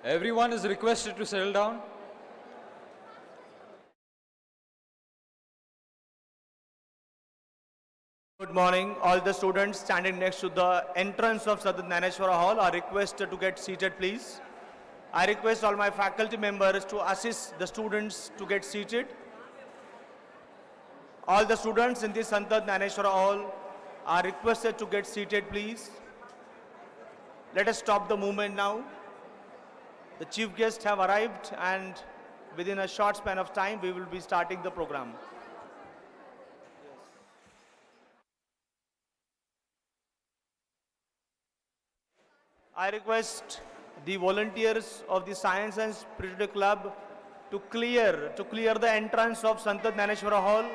Everyone is requested to settle down. Good morning. All the students standing next to the entrance of Sant Jnaneshwara Hall are requested to get seated, please. I request all my faculty members to assist the students to get seated. All the students in the Sant Jnaneshwara Hall are requested to get seated, please. Let us stop the movement now. The chief guests have arrived, and within a short span of time, we will be starting the program. I request the volunteers of the Science and Spiritual Club to clear the entrance of Sant Jnaneshwara Hall.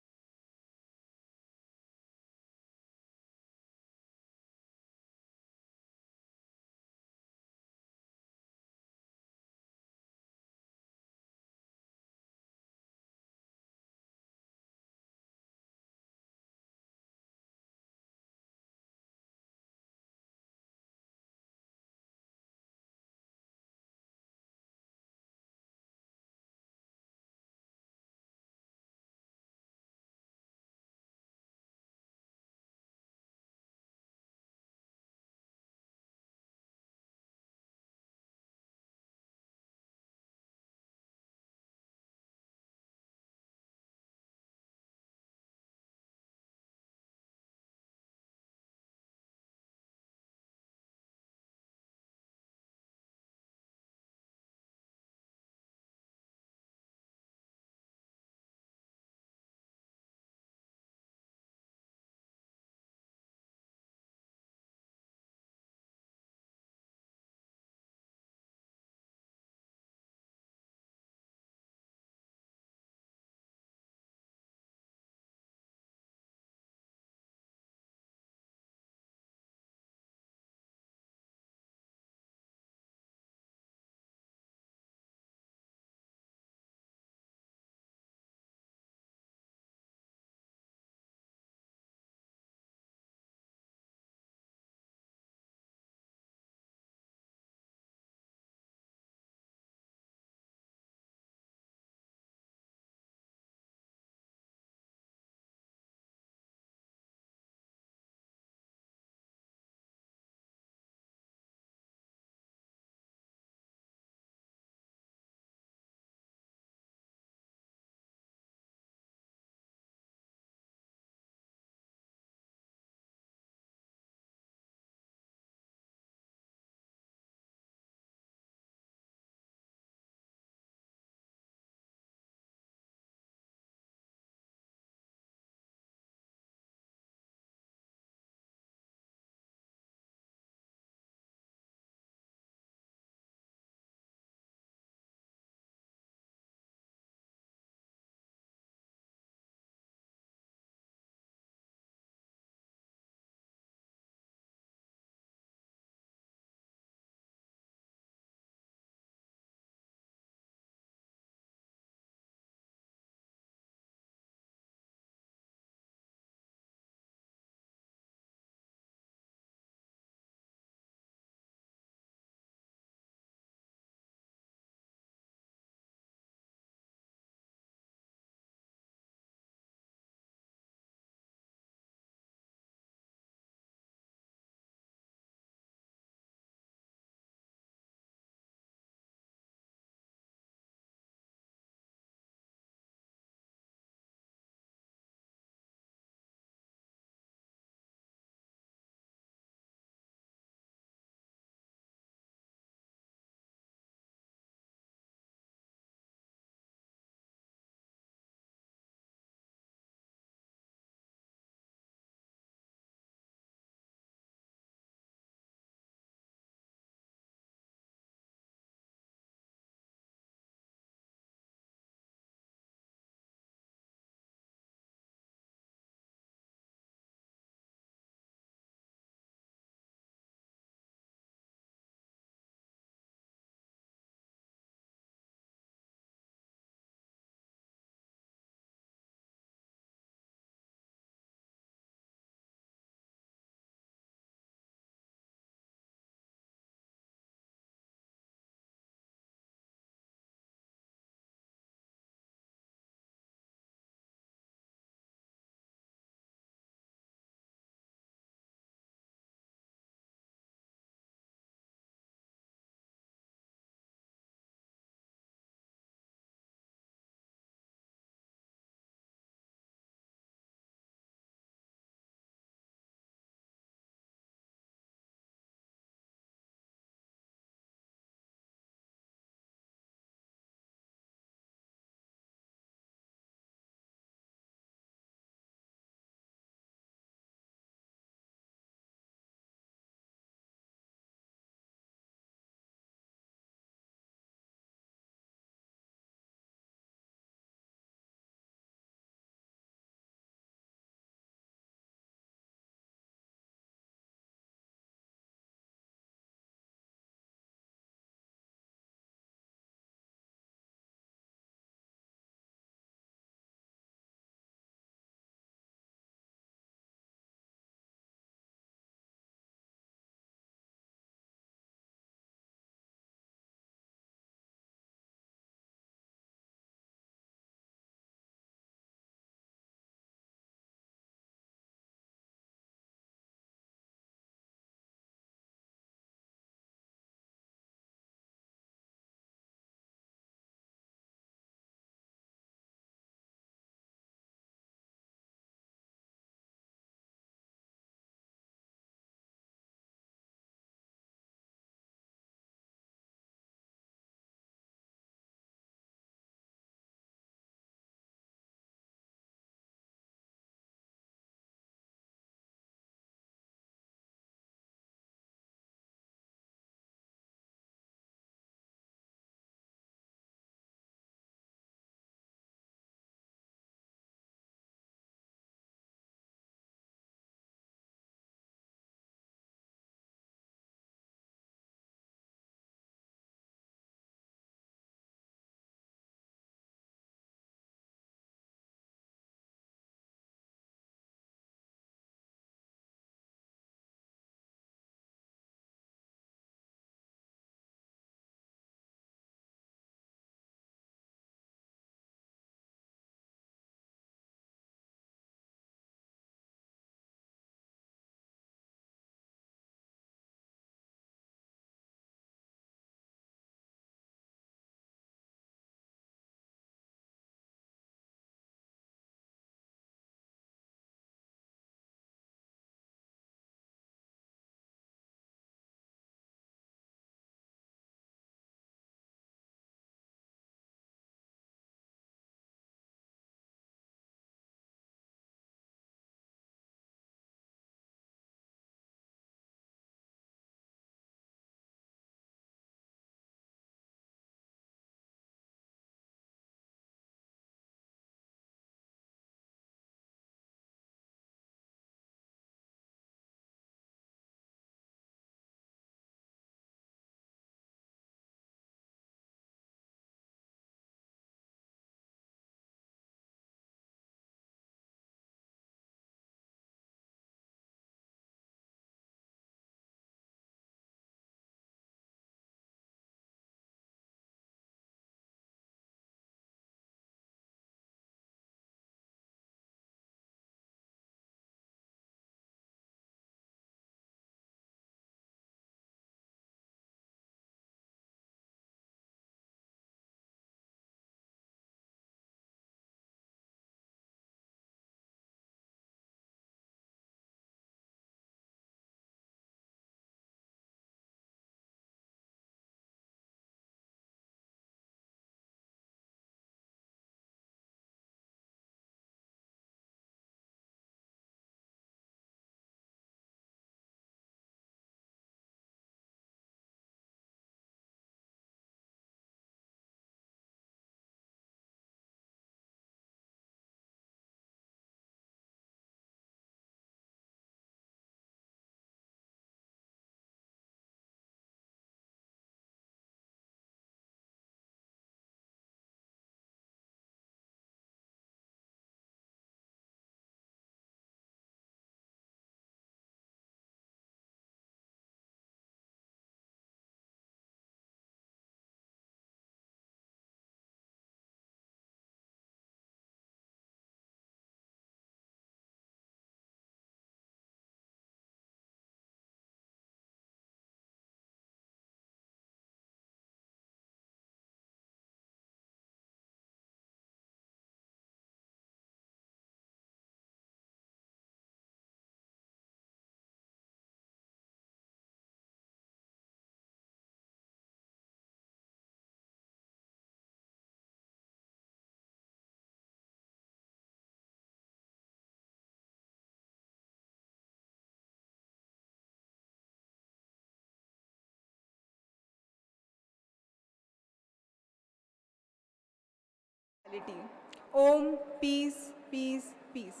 Om, peace, peace, peace.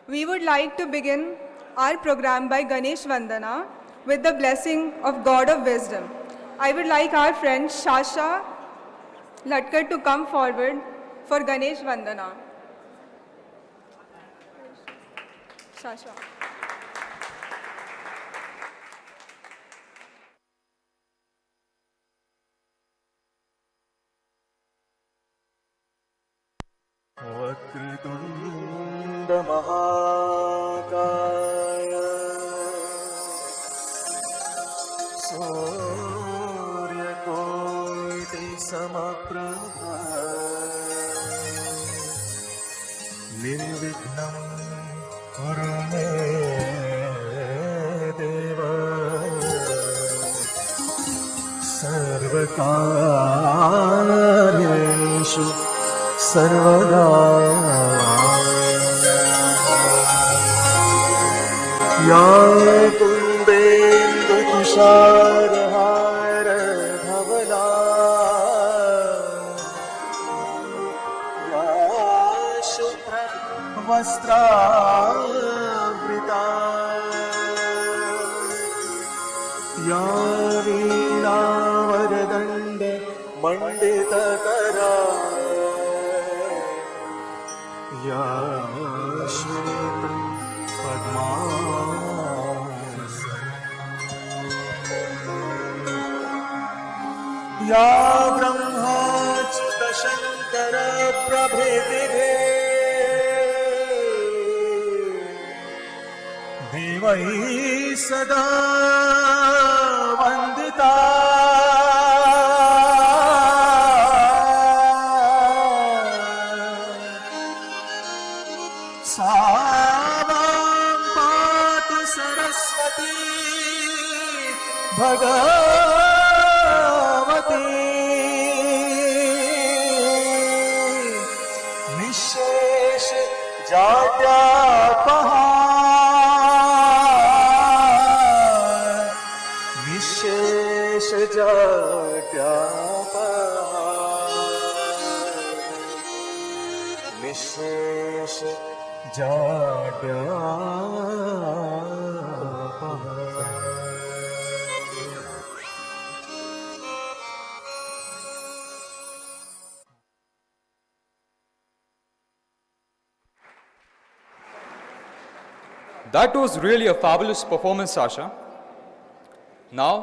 We would like to begin our program by Ganesh Vandana with the blessing of God of Wisdom. I would like our friend Shasha Latkar to come forward for Ganesh Vandana. Shasha. वक्रतुण्ड महाकाय सूर्यकोटि समप्रभ निर्विघ्नं कुरु मे देव सर्वकार्येषु सर्वदा या कुन्देन्दु तुषारहार धवला या शुभ्र वस्त्रावृता या वीणावरदण्ड मण्डितकरा या श्वेत पद्मासन या ब्रह्माच्युत शंकर प्रभृतिभे देवैः सदा Vandita Bhagwati निशेष जाड्यापहार निशेष जाड्यापहार निशेष जाड्यापहार। That was really a fabulous performance, Sasha. Now,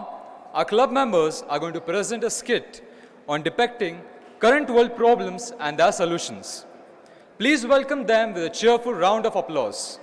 our club members are going to present a skit on depicting current world problems and their solutions. Please welcome them with a cheerful round of applause.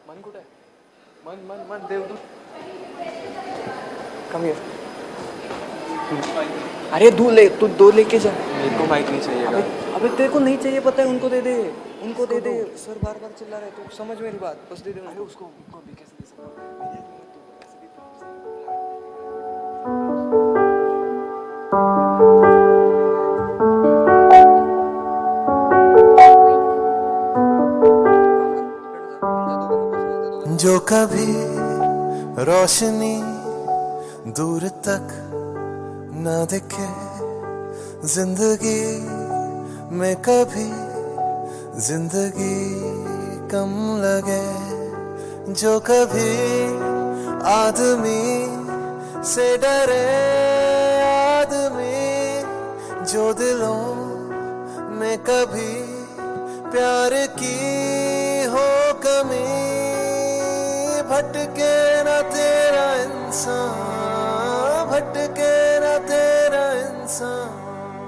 मन कुठे आहे? मन मन मन देवदूत come here. अरे तू दो लेके जा। मेरे को माइक नहीं चाहिए। अबे तेरे को नहीं चाहिए, पता है, उनको दे दे। उनको दे दे सर, बार बार चिल्ला रहे तो समझ मेरी बात, बस दे दे अरे उसको भी कैसे दे सकता हूँ? जो कभी रोशनी दूर तक न दिखे जिंदगी में, कभी जिंदगी कम लगे, जो कभी आदमी से डरे आदमी, जो दिलों में कभी प्यार की हो कमी, भटके ना तेरा इंसान, भटके ना तेरा इंसान,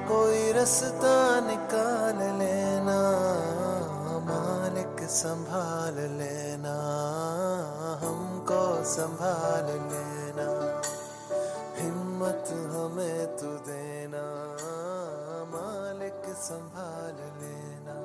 कोई रास्ता निकाल लेना, मालिक संभाल लेना, हमको संभाल लेना, हिम्मत हमें तू देना, मालिक संभाल लेना।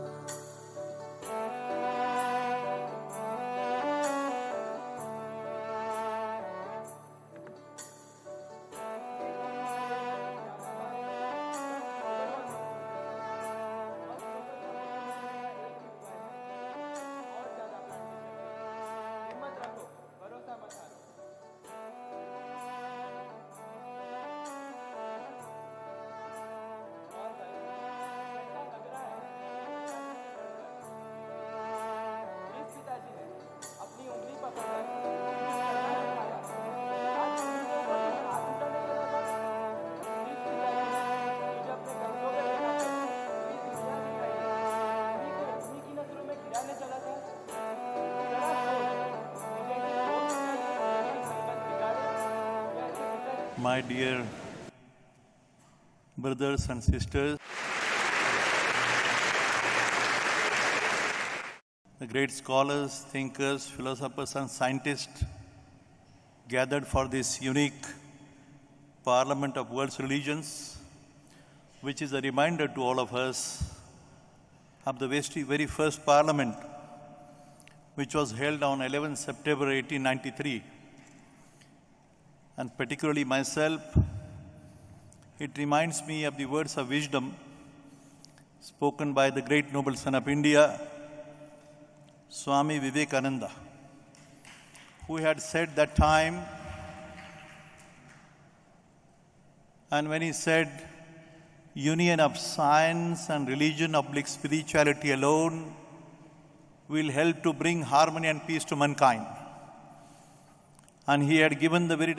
My dear brothers and sisters, the great scholars, thinkers, philosophers and scientists gathered for this unique Parliament of World's Religions, which is a reminder to all of us of the very first Parliament, which was held on 11 September 1893. And particularly myself, it reminds me of the words of wisdom spoken by the great noble son of India, Swami Vivekananda, who had said that time, and when he said, union of science and religion / spirituality alone will help to bring harmony and peace to mankind. And he had given the very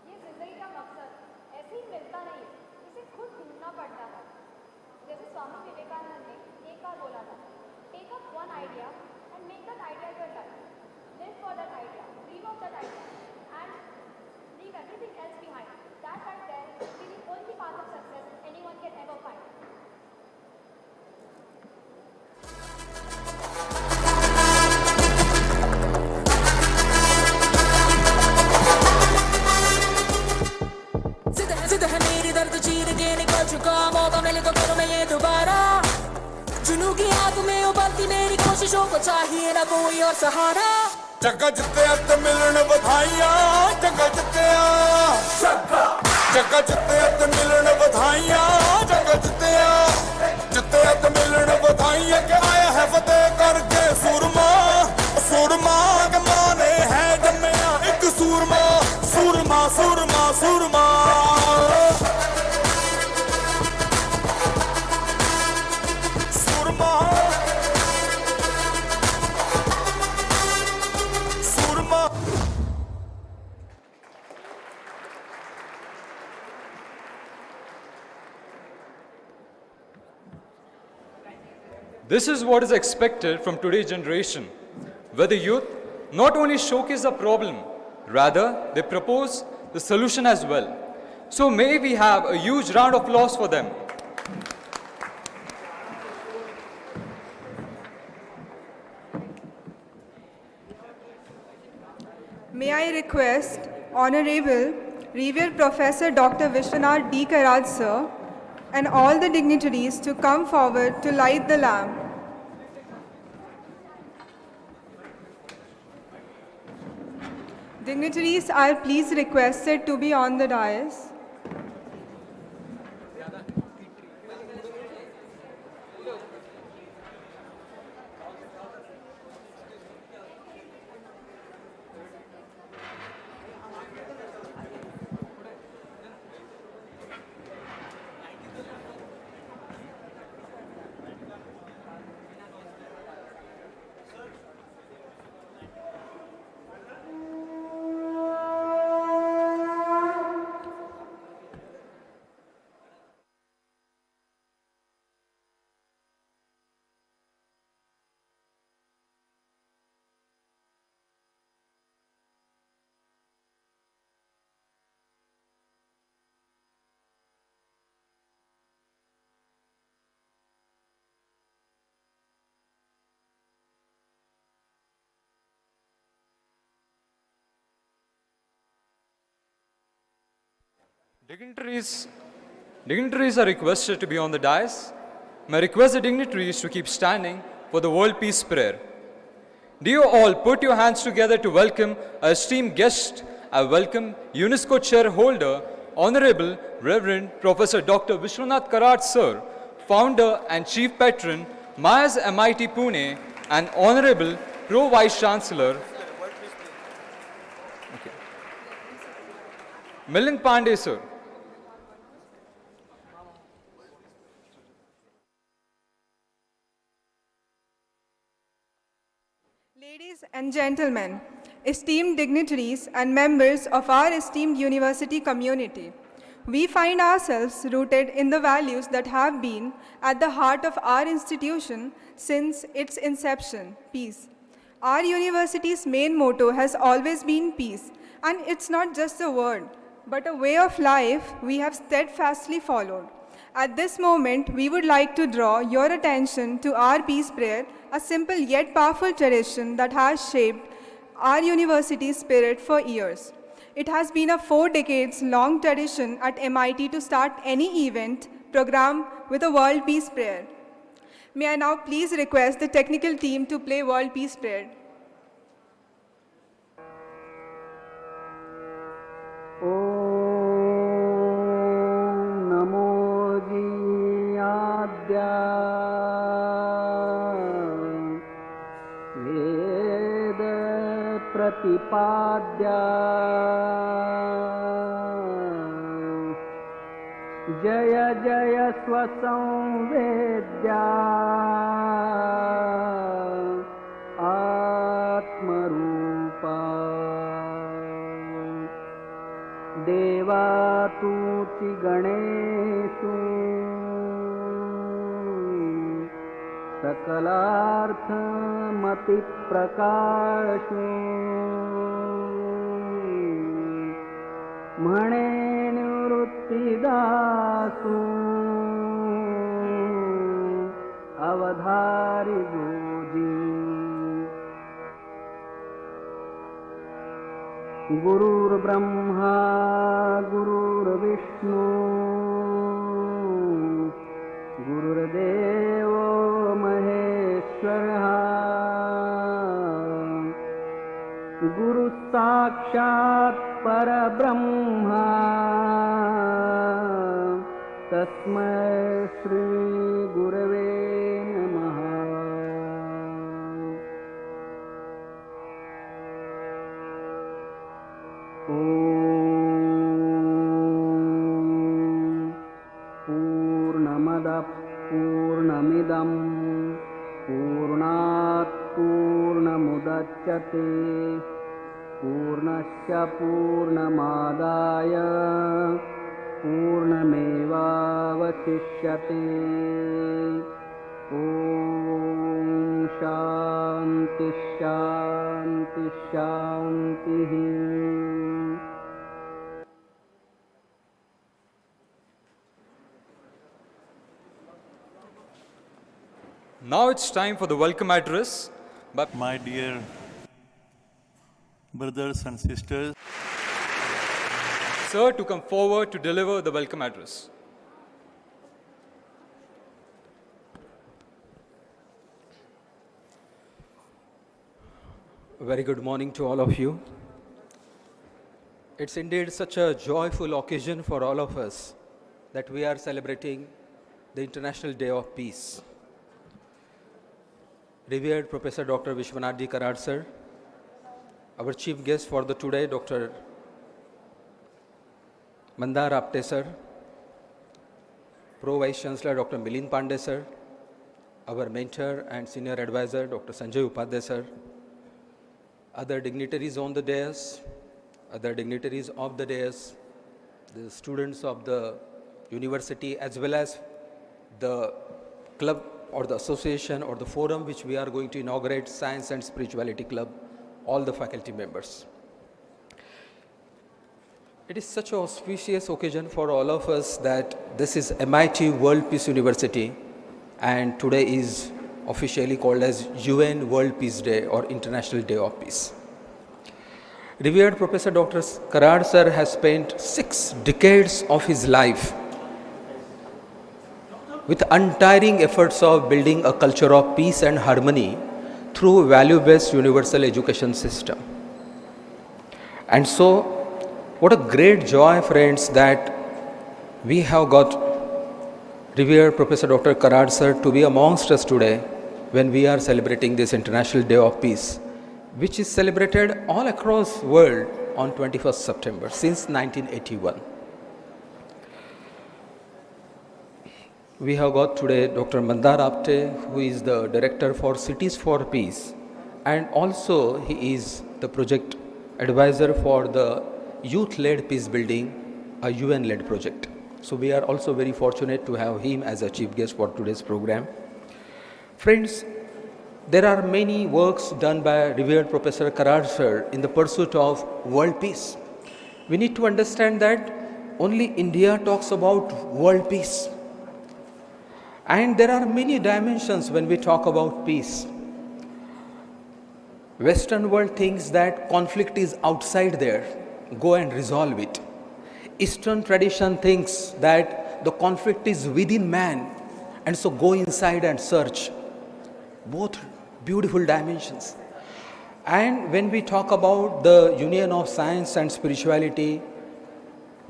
ये जिंदगी का मकसद ऐसे ही मिलता नहीं है, इसे खुद ढूंढना पड़ता है। जैसे स्वामी विवेकानंद ने एक बार बोला था, take up one idea and make that idea your life, live for that idea, dream of that idea and leave everything else behind. That right there will be the only path of success anyone can ever find. मौका मिले तो करूं मैं ये दोबारा, जुनू की आग में उबलती मेरी कोशिशों को चाहिए ना कोई और सहारा। जग्गा जित्ते ते मिलन बधाइयां, जग्गा जित्ते ते मिलन बधाइयां, जग्गा जित्ते ते मिलन बधाइयां, के आया है फतेह करके सूरमा, सूरमा के माने है जम्मिया एक सूरमा, सूरमा सूरमा सूरमा। This is what is expected from today's generation, where the youth not only showcase the problem, rather they propose the solution as well. So may we have a huge round of applause for them. May I request Honorable Revered Professor Dr. Vishwanath D. Karaj sir and all the dignitaries to come forward to light the lamp. Dignitaries are please requested to be on the dais. Dignitaries are requested to be on the dais. May I request the dignitaries to keep standing for the World Peace Prayer. Do you all put your hands together to welcome our esteemed guest? I welcome UNESCO Chair Holder, Honorable Reverend Professor Dr. Vishwanath Karaj Sir, Founder and Chief Patron, Mayas MIT Pune, and Honorable Pro Vice Chancellor, Milind Pandey Sir. Ladies and gentlemen, esteemed dignitaries and members of our esteemed university community, we find ourselves rooted in the values that have been at the heart of our institution since its inception, peace. Our university's main motto has always been peace, and it's not just a word, but a way of life we have steadfastly followed. At this moment, we would like to draw your attention to our peace prayer, a simple yet powerful tradition that has shaped our university's spirit for years. It has been a 4 decades long tradition at MIT to start any event program with a World Peace Prayer. May I now please request the technical team to play World Peace Prayer. वेद प्रतिपाद्या जय जय स्वसंवेद्या आत्मरूपा देवातुति गणेषु सकलार्थमतिप्रकाशो म्हणे निवृत्तिदासु अवधारि goji गुरुर्ब्रह्मा गुरुर्विष्णु गुरुर्देवो महेश्वरः गुरु साक्षात् परब्रह्मा तस्मै श्री गुरवे नमः। पूर्णमदः पूर्णमिदं पूर्णात् पूर्णमुदच्यते पूर्णस्य पूर्णमादाय पूर्णमेवावशिष्यते। ॐ शान्ति शान्ति शान्तिः। Now it's time for the welcome address by My dear brothers and sisters, Sir, to come forward to deliver the welcome address. Very good morning to all of you. It's indeed such a joyful occasion for all of us that we are celebrating the International Day of Peace. Revered Professor Dr. Vishwanath D. Karad sir, our chief guest for the today, Dr. Mandar Apte sir, Pro Vice Chancellor Dr. Milind Pandey sir, our mentor and senior advisor Dr. Sanjay Upadhyay sir, other dignitaries on the dais, other dignitaries of the dais, the students of the university, as well as the club or the association or the forum which we are going to inaugurate, Science and Spirituality Club, all the faculty members. It is such an auspicious occasion for all of us that this is MIT World Peace University, and today is officially called as UN World Peace Day or International Day of Peace. Revered Professor Dr. Karad sir has spent 6 decades of his life with untiring efforts of building a culture of peace and harmony through value-based universal education system. And so, what a great joy, friends, that we have got Revered Professor Dr. Karad sir to be amongst us today when we are celebrating this International Day of Peace, which is celebrated all across the world on 21st September since 1981. We have got today Dr. Mandar Apte, who is the Director for Cities for Peace, and also he is the project advisor for the Youth-led Peace Building, a UN-led project. So we are also very fortunate to have him as a chief guest for today's program. Friends, there are many works done by revered Professor Karad sir in the pursuit of world peace. We need to understand that only India talks about world peace. And there are many dimensions when we talk about peace. Western world thinks that conflict is outside there, go and resolve it. Eastern tradition thinks that the conflict is within man, and so go inside and search. Both beautiful dimensions. And when we talk about the union of science and spirituality,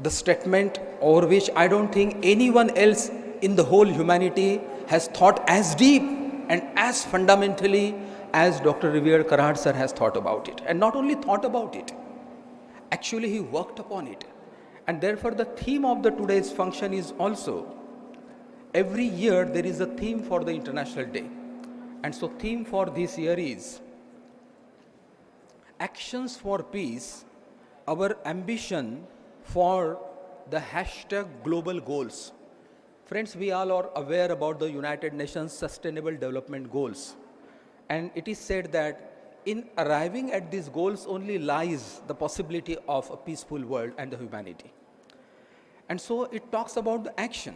the statement over which I don't think anyone else in the whole humanity has thought as deep and as fundamentally as Dr. Revered Karad sir has thought about it. And not only thought about it, actually he worked upon it. And therefore the theme of the today's function is also, every year there is a theme for the International Day. And so theme for this year is Actions for Peace, our ambition for the hashtag global goals. Friends, we all are aware about the United Nations Sustainable Development Goals. And it is said that in arriving at these goals only lies the possibility of a peaceful world and the humanity. And so it talks about the action.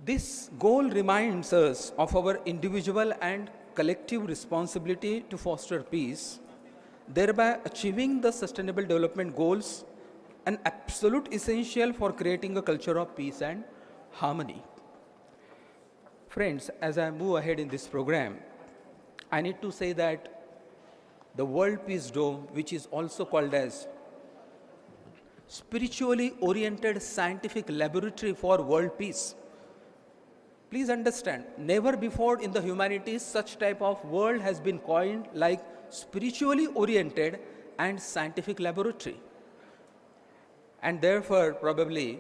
This goal reminds us of our individual and collective responsibility to foster peace, thereby achieving the Sustainable Development Goals, an absolute essential for creating a culture of peace and harmony. Friends, as I move ahead in this program, I need to say that the World Peace Dome, which is also called as spiritually oriented scientific laboratory for world peace. Please understand, never before in the humanities such type of word has been coined like spiritually oriented and scientific laboratory. And therefore, probably,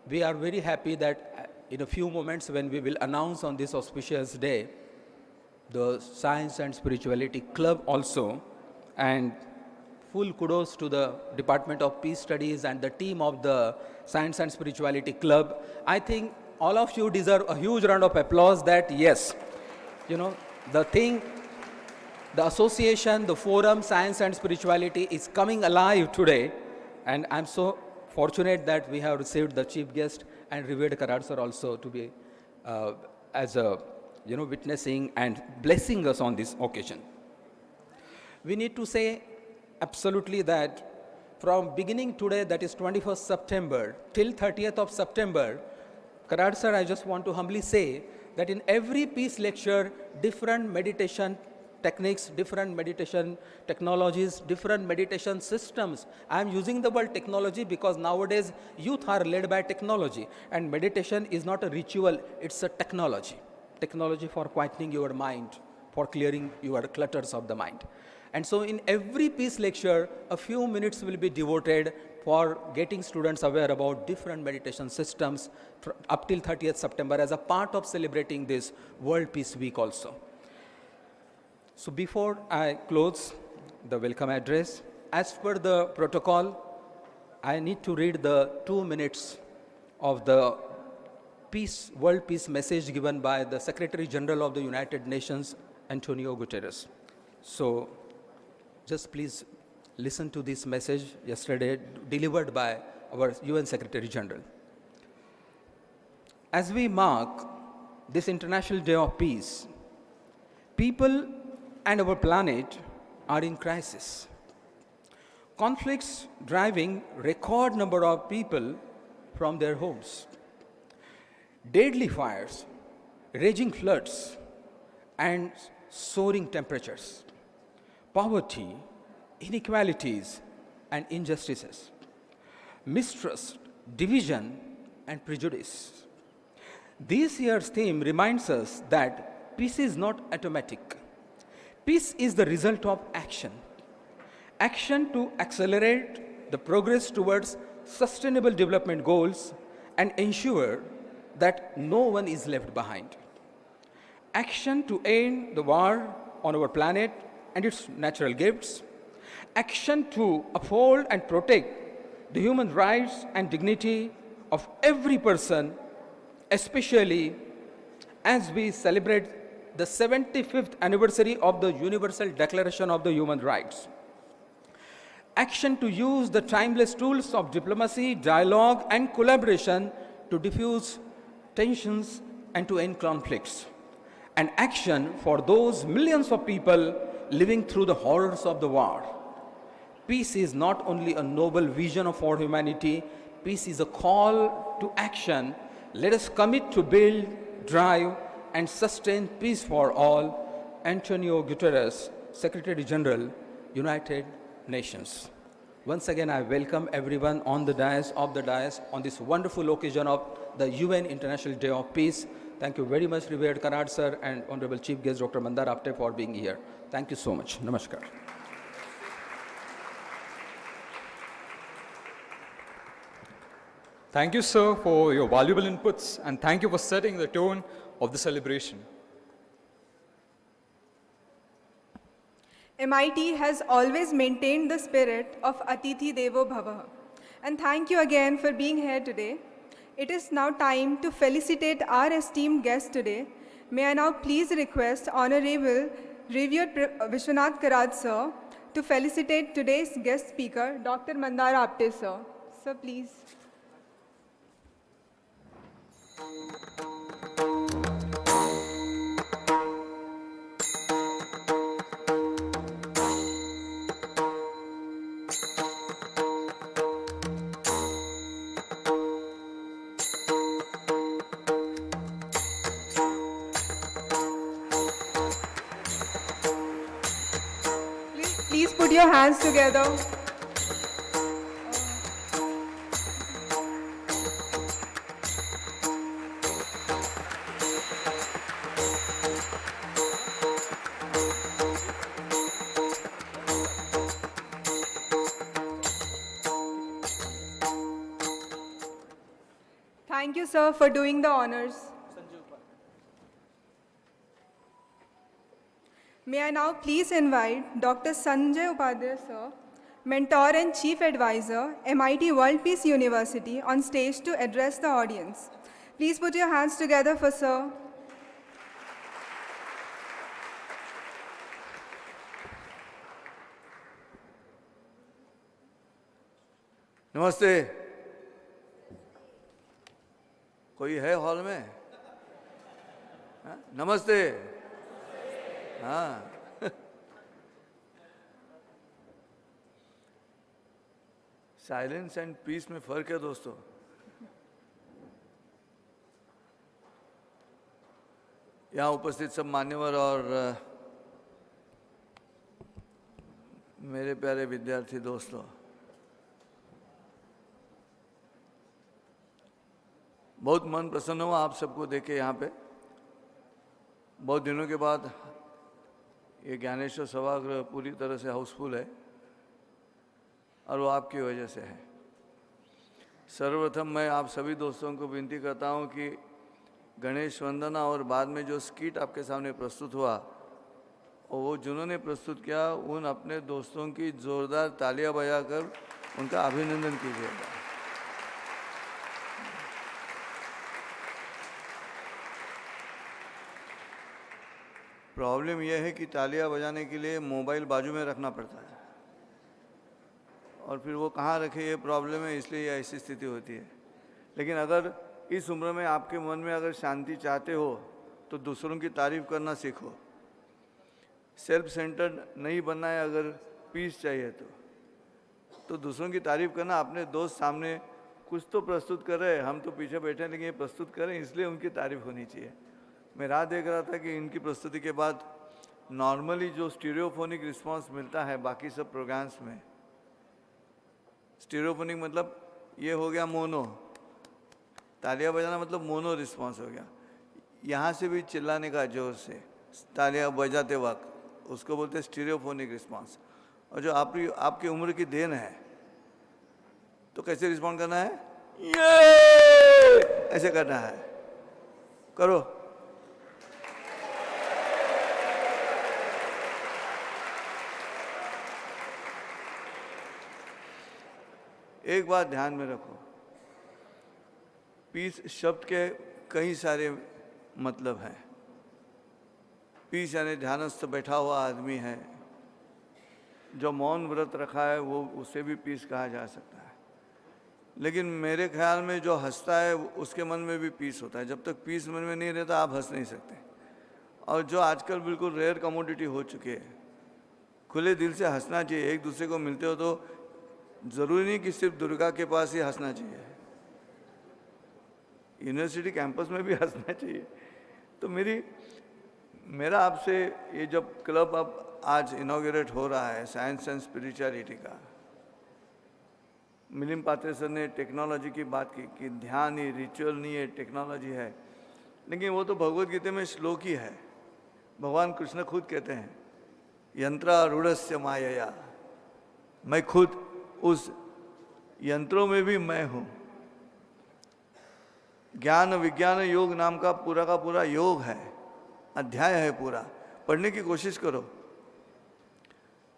we are very happy that in a few moments when we will announce on this auspicious day, the Science and Spirituality Club also, and full kudos to the Department of Peace Studies and the team of the Science and Spirituality Club. I think all of you deserve a huge round of applause that yes, you know, the thing, the association, the forum, Science and Spirituality is coming alive today, and I'm so fortunate that we have received the chief guest and Revered Karad sir also to be as a witnessing and blessing us on this occasion. We need to say absolutely that from beginning today, that is 21st September, till 30th of September, Karad sir, I just want to humbly say that in every peace lecture, different meditation techniques, different meditation technologies, different meditation systems. I am using the word technology because nowadays youth are led by technology, and meditation is not a ritual, it's a technology. Technology for quietening your mind, for clearing your clutters of the mind. And so in every peace lecture, a few minutes will be devoted for getting students aware about different meditation systems up till 30th September as a part of celebrating this World Peace Week also. So before I close the welcome address, as per the protocol, I need to read the 2 minutes of the World Peace message given by the Secretary General of the United Nations, Antonio Guterres. So just please listen to this message yesterday delivered by our UN Secretary General. As we mark this International Day of Peace, people and our planet are in crisis. Conflicts driving record number of people from their homes. Deadly fires, raging floods, and soaring temperatures. Poverty, inequalities, and injustices. Mistrust, division, and prejudice. This year's theme reminds us that peace is not automatic. Peace is the result of action. Action to accelerate the progress towards sustainable development goals and ensure that no one is left behind. Action to end the war on our planet and its natural gifts. Action to uphold and protect the human rights and dignity of every person, especially as we celebrate the 75th anniversary of the Universal Declaration of the Human Rights. Action to use the timeless tools of diplomacy, dialogue, and collaboration to diffuse tensions and to end conflicts. And action for those millions of people living through the horrors of the war. Peace is not only a noble vision for humanity, peace is a call to action. Let us commit to build, drive, and sustain peace for all. Antonio Guterres, Secretary General, United Nations. Once again, I welcome everyone on the dais on this wonderful occasion of the UN International Day of Peace. Thank you very much, revered Karad sir and Honorable Chief Guest Dr. Mandar Apte for being here. Thank you so much. Namaskar. Thank you, sir, for your valuable inputs, and thank you for setting the tone of the celebration. MIT has always maintained the spirit of Atithi Devo Bhava. And thank you again for being here today. It is now time to felicitate our esteemed guest today. May I now please request Honorable Revered Vishwanath Karad sir to felicitate today's guest speaker, Dr. Mandar Apte sir. Sir, please. Please put your hands together. Thank you, sir, for doing the honors. May I now please invite Dr. Sanjay Upadhyay, sir, Mentor and Chief Advisor, MIT World Peace University, on stage to address the audience. Please put your hands together for sir. नमस्ते। कोई है hall में? हाँ? नमस्ते। हाँ silence and piece में फर्क है दोस्तों। यहाँ उपस्थित सब मान्यवर और मेरे प्यारे विद्यार्थी दोस्तों, बहुत मन प्रसन्न हुआ आप सबको देखे यहाँ पे। बहुत दिनों के बाद ये ज्ञानेश्वर सभागृह पूरी तरह से हाउसफुल है और वो आपकी वजह से है। सर्वप्रथम मैं आप सभी दोस्तों को विनती करता हूँ कि गणेश वंदना और बाद में जो स्किट आपके सामने प्रस्तुत हुआ, और वो जिन्होंने प्रस्तुत किया उन अपने दोस्तों की जोरदार तालियां बजाकर उनका अभिनंदन कीजिएगा। प्रॉब्लम यह है कि तालियां बजाने के लिए मोबाइल बाजू में रखना पड़ता है और फिर वो कहाँ रखे ये प्रॉब्लम है, इसलिए ऐसी स्थिति होती है। लेकिन अगर इस उम्र में आपके मन में अगर शांति चाहते हो तो दूसरों की तारीफ करना सीखो। सेल्फ सेंटर्ड नहीं बनना है, अगर पीस चाहिए तो दूसरों की तारीफ करना। अपने दोस्त सामने कुछ तो प्रस्तुत कर रहे हैं, हम तो पीछे बैठे हैं, लेकिन ये प्रस्तुत करें इसलिए उनकी तारीफ होनी चाहिए। मैं राह देख रहा था कि इनकी प्रस्तुति के बाद नॉर्मली जो स्टीरियोफोनिक रिस्पांस मिलता है बाकी सब प्रोग्राम्स में, स्टीरियोफोनिक मतलब ये हो गया मोनो, तालियां बजाना मतलब मोनो रिस्पांस हो गया। यहाँ से भी चिल्लाने का जोर से तालियां बजाते वक्त, उसको बोलते हैं स्टीरियोफोनिक रिस्पांस। और जो आपकी उम्र की देन है तो कैसे रिस्पॉन्ड करना है? ये ऐसे करना है, करो। एक बात ध्यान में रखो, पीस शब्द के कई सारे मतलब हैं। पीस यानी ध्यानस्थ बैठा हुआ आदमी है, जो मौन व्रत रखा है वो उसे भी पीस कहा जा सकता है। लेकिन मेरे ख्याल में जो हंसता है उसके मन में भी पीस होता है। जब तक पीस मन में नहीं रहता आप हंस नहीं सकते। और जो आजकल बिल्कुल रेयर कमोडिटी हो चुकी है, खुले दिल से हंसना चाहिए। एक दूसरे को मिलते हो तो ज़रूरी नहीं कि सिर्फ दुर्गा के पास ही हंसना चाहिए, यूनिवर्सिटी कैंपस में भी हंसना चाहिए। तो मेरा आपसे, ये जब क्लब अब आज इनॉग्रेट हो रहा है साइंस एंड स्पिरिचुअलिटी का, मिलिंद पात्रे सर ने टेक्नोलॉजी की बात की कि ध्यान ही रिचुअल नहीं है, टेक्नोलॉजी है। लेकिन वो तो भगवद गीता में श्लोक ही है। भगवान कृष्ण खुद कहते हैं यंत्रारूढ़स्य मायया, मैं खुद उस यंत्रों में भी मैं हूँ। ज्ञान विज्ञान योग नाम का पूरा योग है, अध्याय है पूरा, पढ़ने की कोशिश करो।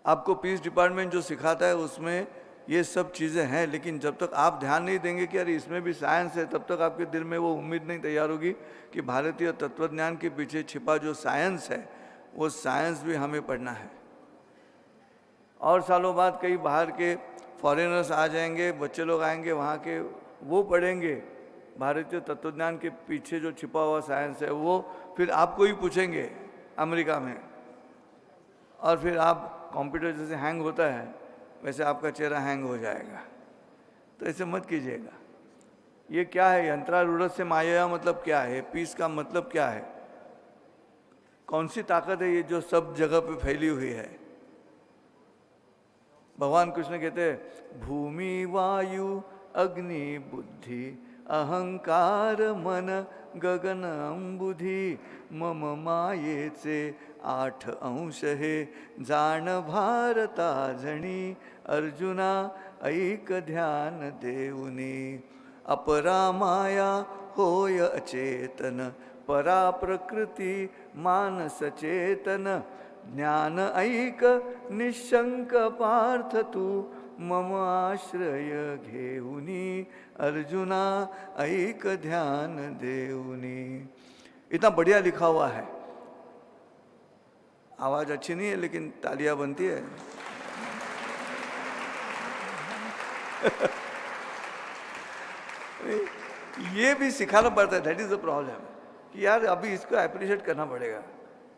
आपको पीस डिपार्टमेंट जो सिखाता है उसमें ये सब चीज़ें हैं, लेकिन जब तक आप ध्यान नहीं देंगे कि अरे इसमें भी साइंस है, तब तक आपके दिल में वो उम्मीद नहीं तैयार होगी कि भारतीय तत्वज्ञान के पीछे छिपा जो साइंस है वो साइंस भी हमें पढ़ना है। और सालों बाद कई बाहर के फॉरेनर्स आ जाएंगे, बच्चे लोग आएंगे वहाँ के, वो पढ़ेंगे भारतीय तत्वज्ञान के पीछे जो छिपा हुआ साइंस है, वो फिर आपको ही पूछेंगे अमेरिका में। और फिर आप कंप्यूटर जैसे हैंग होता है वैसे आपका चेहरा हैंग हो जाएगा। तो ऐसे मत कीजिएगा। ये क्या है? यंत्रारूढ़ से माया मतलब क्या है? पीस का मतलब क्या है? कौन सी ताकत है ये जो सब जगह पे फैली हुई है? भगवान कृष्ण कहते हैं भूमि वायु अग्नि बुद्धि अहंकार मन गगन अंबुधि मम मायेचे 8 अंश हे जाण भारता जणी अर्जुना ऐक ध्यान देऊनी अपरा माया होय अचेतन परा प्रकृती मानस चेतन ज्ञान ऐक निशंक पार्थ तू मम आश्रय घेऊनी अर्जुना ऐक ध्यान देऊनी। इतना बढ़िया लिखा हुआ है। आवाज अच्छी नहीं है लेकिन तालियां बनती है। ये भी सिखाना पड़ता है। दैट इज द प्रॉब्लम कि यार अभी इसको अप्रिशिएट करना पड़ेगा।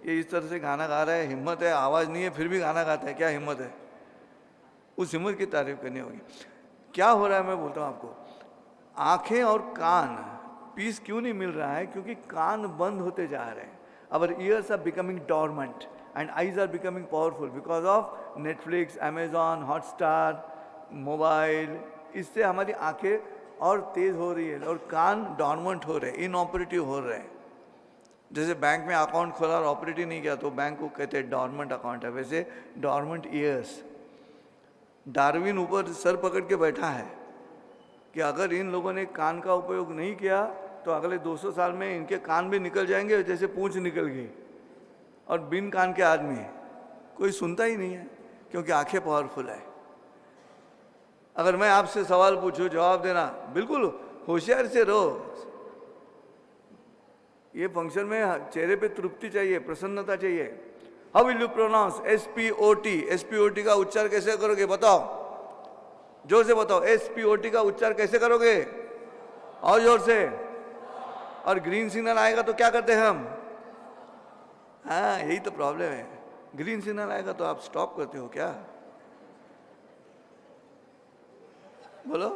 ये इस तरह से गाना गा रहा है, हिम्मत है, आवाज नहीं है, फिर भी गाना गाता है, क्या हिम्मत है? उस हिम्मत की तारीफ करनी होगी। क्या हो रहा है मैं बोलता हूँ आपको, आंखें और कान पीस क्यों नहीं मिल रहा है? क्योंकि कान बंद होते जा रहे हैं. Our ears are becoming dormant and eyes are becoming powerful because of Netflix, Amazon, Hotstar, mobile. इससे हमारी आंखें और तेज हो रही है और कान डॉर्मेंट हो रहे हैं, इनऑपरेटिव हो रहे हैं. जैसे बैंक में अकाउंट खोला और ऑपरेटिव नहीं किया तो बैंक को कहते हैं डॉर्मेंट अकाउंट है, वैसे डॉर्मेंट ईयर्स. डार्विन ऊपर सर पकड़ के बैठा है कि अगर इन लोगों ने कान का उपयोग नहीं किया तो अगले 200 साल में इनके कान भी निकल जाएंगे जैसे पूंछ निकल गई. और बिन कान के आदमी कोई सुनता ही नहीं है क्योंकि आंखें पावरफुल है. अगर मैं आपसे सवाल पूछूं जवाब देना, बिल्कुल होशियार से रहो. ये फंक्शन में चेहरे पे तृप्ति चाहिए, प्रसन्नता चाहिए. How will you pronounce SPOT? SPOT का उच्चार कैसे करोगे बताओ, जोर से बताओ. SPOT का उच्चार कैसे करोगे? और जोर से. और ग्रीन सिग्नल आएगा तो क्या करते हैं हम? हाँ, यही तो प्रॉब्लम है. ग्रीन सिग्नल आएगा तो आप स्टॉप करते हो क्या? बोलो.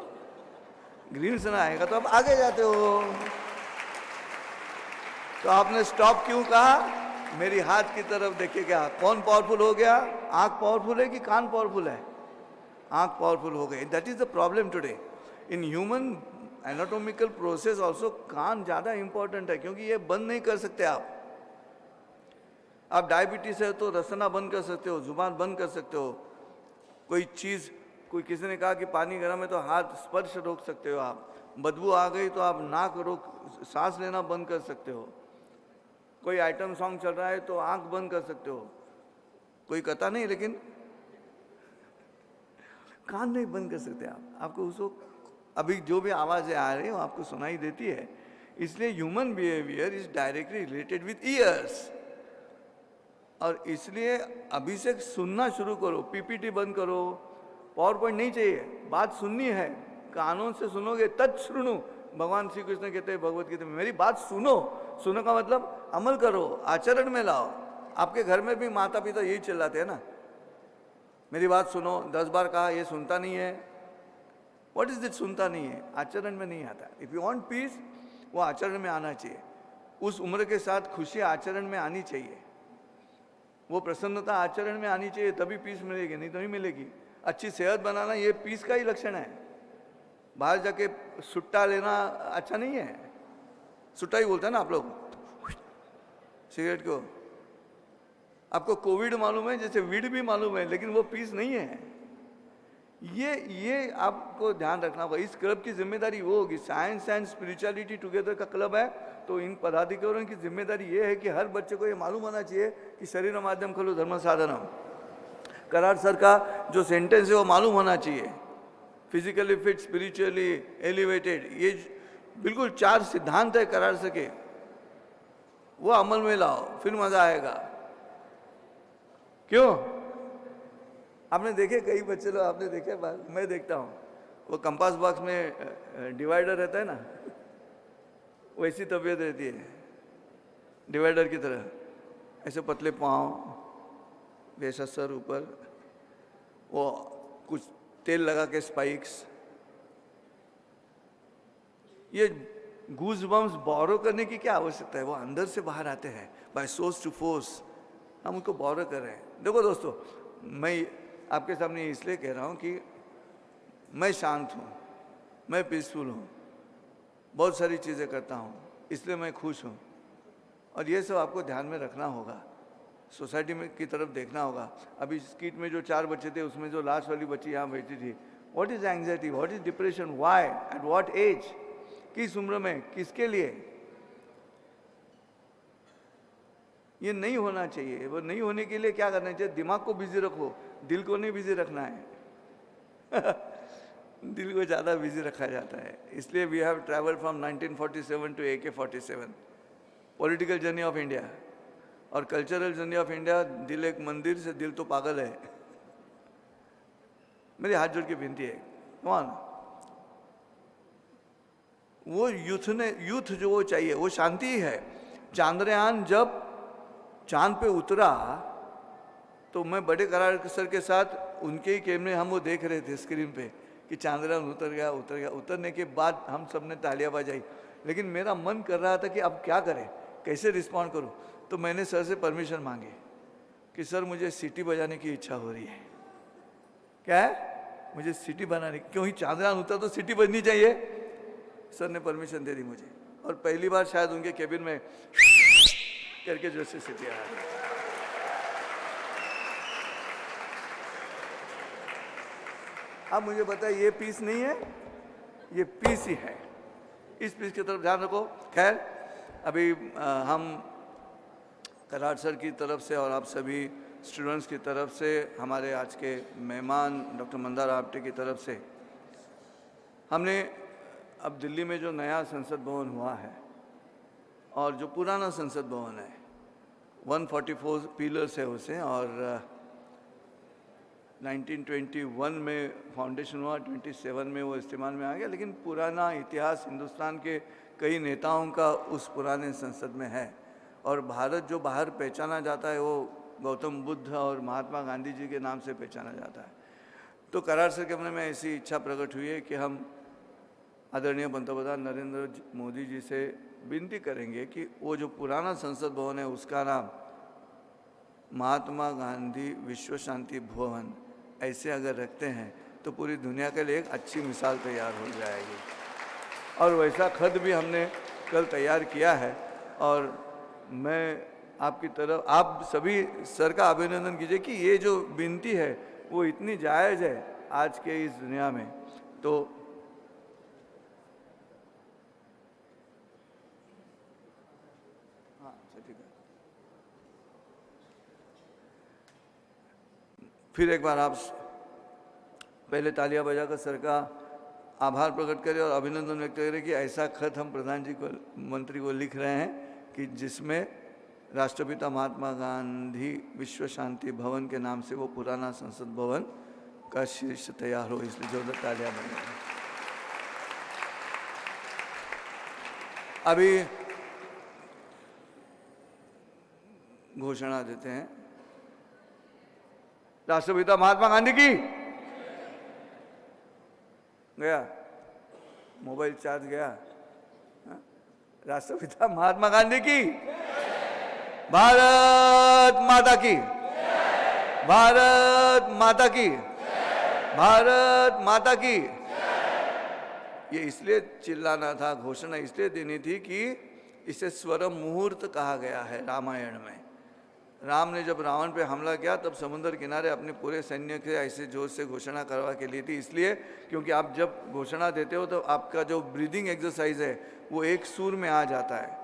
ग्रीन सिग्नल आएगा तो आप आगे जाते हो. तो आपने स्टॉप क्यों कहा? मेरी हाथ की तरफ देखिए, क्या कौन पावरफुल हो गया? आंख पावरफुल है कि कान पावरफुल है? आंख पावरफुल हो गई. That is the problem today in human anatomical process. Also कान ज़्यादा इंपॉर्टेंट है क्योंकि ये बंद नहीं कर सकते आप डायबिटीज है तो रसना बंद कर सकते हो, जुबान बंद कर सकते हो. कोई चीज़, कोई किसी ने कहा कि पानी गर्म है तो हाथ स्पर्श रोक सकते हो आप. बदबू आ गई तो आप नाक रोक, सांस लेना बंद कर सकते हो. कोई आइटम सॉन्ग चल रहा है तो आंख बंद कर सकते हो. कोई कथा नहीं, लेकिन कान नहीं बंद कर सकते आप. आपको उसको अभी जो भी आवाज़ें आ रही है वो आपको सुनाई देती है. इसलिए human behaviour is directly related with years. और इसलिए अभी से सुनना शुरू करो. PPT बंद करो, पावर पॉइंट नहीं चाहिए. बात सुननी है, कानों से सुनोगे. तत्शृणु, भगवान श्री कृष्ण कहते हैं भगवत गीता में, मेरी बात सुनो. सुनो का मतलब अमल करो, आचरण में लाओ. आपके घर में भी माता पिता यही चिल्लाते हैं ना, मेरी बात सुनो. 10 बार कहा, ये सुनता नहीं है. What is it? सुनता नहीं है, आचरण में नहीं आता. इफ यू वांट पीस, वो आचरण में आना चाहिए. उस उम्र के साथ खुशी आचरण में आनी चाहिए. वो प्रसन्नता आचरण में आनी चाहिए, तभी पीस मिलेगी, नहीं तो नहीं मिलेगी. अच्छी सेहत बनाना ये पीस का ही लक्षण है. बाहर जाके सुट्टा लेना अच्छा नहीं है. सुट्टा ही बोलते हैं ना आप लोग सिगरेट को. आपको कोविड मालूम है, जैसे वीड भी मालूम है, लेकिन वो पीस नहीं है. ये आपको ध्यान रखना होगा. इस क्लब की जिम्मेदारी वो होगी. साइंस एंड स्पिरिचुअलिटी टुगेदर का क्लब है, तो इन पदाधिकारियों की जिम्मेदारी ये है कि हर बच्चे को ये मालूम होना चाहिए कि शरीर माध्यम खलु धर्म साधनम. करार सर का जो सेंटेंस है वो मालूम होना चाहिए. फिजिकली फिट, स्पिरिचुअली एलिवेटेड, ये बिल्कुल 4 सिद्धांत है करार सर के. वो अमल में लाओ, फिर मजा आएगा. क्यों? आपने देखे कई बच्चे लोग, आपने देखे, मैं देखता हूँ, वो कंपास बॉक्स में डिवाइडर रहता है ना, वैसी तबीयत रहती है डिवाइडर की तरह. ऐसे पतले पाँव, वैसा सर ऊपर, वो कुछ तेल लगा के स्पाइक्स. ये गूज बम्स बोरो करने की क्या आवश्यकता है? वो अंदर से बाहर आते हैं बाय सोर्स टू फोर्स. हम उनको बोरो कर रहे हैं. देखो दोस्तों, मैं आपके सामने इसलिए कह रहा हूँ कि मैं शांत हूँ, मैं पीसफुल हूँ, बहुत सारी चीज़ें करता हूँ, इसलिए मैं खुश हूँ. और ये सब आपको ध्यान में रखना होगा. सोसाइटी में की तरफ देखना होगा. अभी स्कीट में जो 4 बच्चे थे, उसमें जो लास्ट वाली बच्ची यहाँ बैठी थी, what is anxiety, what is depression, why, at what age, किस उम्र में, किसके लिए? ये नहीं होना चाहिए. वो नहीं होने के लिए क्या करना चाहिए? दिमाग को बिजी रखो, दिल को नहीं बिजी रखना है. दिल को ज़्यादा बिजी रखा जाता है. इसलिए we have travelled from 1947 to AK-47, political journey of India. और कल्चरल जर्नी ऑफ इंडिया, दिल एक मंदिर से दिल तो पागल है. मेरी हाथ जोड़ के विनती है, कौन वो यूथ जो वो चाहिए, वो शांति है. चांद्रयान जब चांद पे उतरा तो मैं बड़े करार सर के साथ उनके ही कैमरे हम वो देख रहे थे स्क्रीन पे कि चांद्रयान उतर गया। उतरने के बाद हम सब ने तालियां बजाई, लेकिन मेरा मन कर रहा था कि अब क्या करें, कैसे रिस्पॉन्ड करूं। तो मैंने सर से परमिशन मांगी कि सर मुझे सीटी बजाने की इच्छा हो रही है। क्या है? मुझे सीटी बनाने की, क्योंकि चांद्रयान उतर तो सीटी बजनी चाहिए। सर ने परमिशन दे दी मुझे, और पहली बार शायद उनके केबिन में करके जो से सीटी आया। अब मुझे पता है ये पीस नहीं है, ये पीस ही है। इस पीस की तरफ ध्यान रखो। खैर, अभी हम कराड़ सर की तरफ से और आप सभी स्टूडेंट्स की तरफ से, हमारे आज के मेहमान डॉक्टर मंदार आपटे की तरफ से, हमने अब दिल्ली में जो नया संसद भवन हुआ है और जो पुराना संसद भवन है, 144 पिलर्स है उसे, और 1921 में फाउंडेशन हुआ, 27 में वो इस्तेमाल में आ गया। लेकिन पुराना इतिहास हिंदुस्तान के कई नेताओं का उस पुराने संसद में है, और भारत जो बाहर पहचाना जाता है वो गौतम बुद्ध और महात्मा गांधी जी के नाम से पहचाना जाता है। तो कराड़ सर के मन में ऐसी इच्छा प्रकट हुई है कि हम आदरणीय पंतप्रधान नरेंद्र मोदी जी से विनती करेंगे कि वो जो पुराना संसद भवन है उसका नाम महात्मा गांधी विश्व शांति भवन ऐसे अगर रखते हैं तो पूरी दुनिया के लिए एक अच्छी मिसाल तैयार हो जाएगी। और वैसा खत भी हमने कल तैयार किया है, और मैं आपकी तरफ, आप सभी सर का अभिनंदन कीजिए कि ये जो विनती है वो इतनी जायज़ है आज के इस दुनिया में। तो हाँ, ठीक है। फिर एक बार आप पहले तालियां बजाकर सर का आभार प्रकट करें और अभिनंदन व्यक्त करें कि ऐसा खत हम प्रधान जी को, मंत्री को लिख रहे हैं कि जिसमें राष्ट्रपिता महात्मा गांधी विश्व शांति भवन के नाम से वो पुराना संसद भवन का शीर्ष तैयार हो, इसलिए जोरदार तालियां बजाएं। अभी घोषणा देते हैं। राष्ट्रपिता महात्मा गांधी की गया, मोबाइल चार्ज गया। राष्ट्रपिता महात्मा गांधी की, भारत माता की, भारत माता की, भारत माता की। ये इसलिए चिल्लाना था, घोषणा इसलिए देनी थी कि इसे स्वर मुहूर्त कहा गया है रामायण में। राम ने जब रावण पे हमला किया तब समुद्र किनारे अपने पूरे सैन्य के ऐसे जोर से घोषणा करवा के ली थी, इसलिए क्योंकि आप जब घोषणा देते हो तो आपका जो ब्रीदिंग एक्सरसाइज है वो एक सुर में आ जाता है।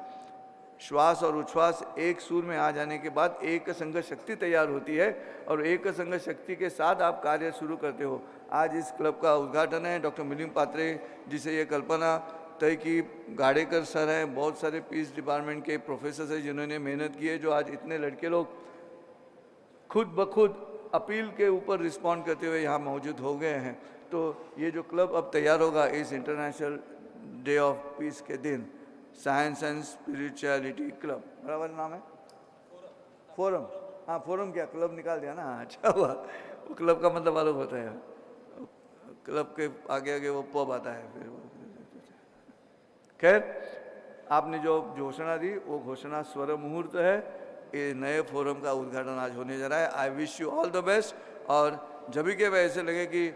श्वास और उच्छ्वास एक सुर में आ जाने के बाद एक संग शक्ति तैयार होती है, और एक संग शक्ति के साथ आप कार्य शुरू करते हो। आज इस क्लब का उद्घाटन है। डॉक्टर मिलिंद पात्रे जी से ये कल्पना तय की, गाड़ेकर सर हैं, बहुत सारे पीस डिपार्टमेंट के प्रोफेसर हैं जिन्होंने मेहनत की है, जो आज इतने लड़के लोग खुद ब खुद अपील के ऊपर रिस्पॉन्ड करते हुए यहाँ मौजूद हो गए हैं। तो ये जो क्लब अब तैयार होगा इस इंटरनेशनल डे ऑफ पीस के दिन, साइंस एंड स्पिरिचुअलिटी क्लब, बराबर नाम है, फोरम। हाँ, फोरम क्या, क्लब निकाल दिया ना, अच्छा हुआ। वो क्लब का मतलब अलग होता है, क्लब के आगे आगे वो पब आता है फिर। खैर, आपने जो घोषणा दी वो घोषणा स्वर मुहूर्त है। ये नए फोरम का उद्घाटन आज होने जा रहा है। I wish you all the best. और जब भी के ऐसे लगे कि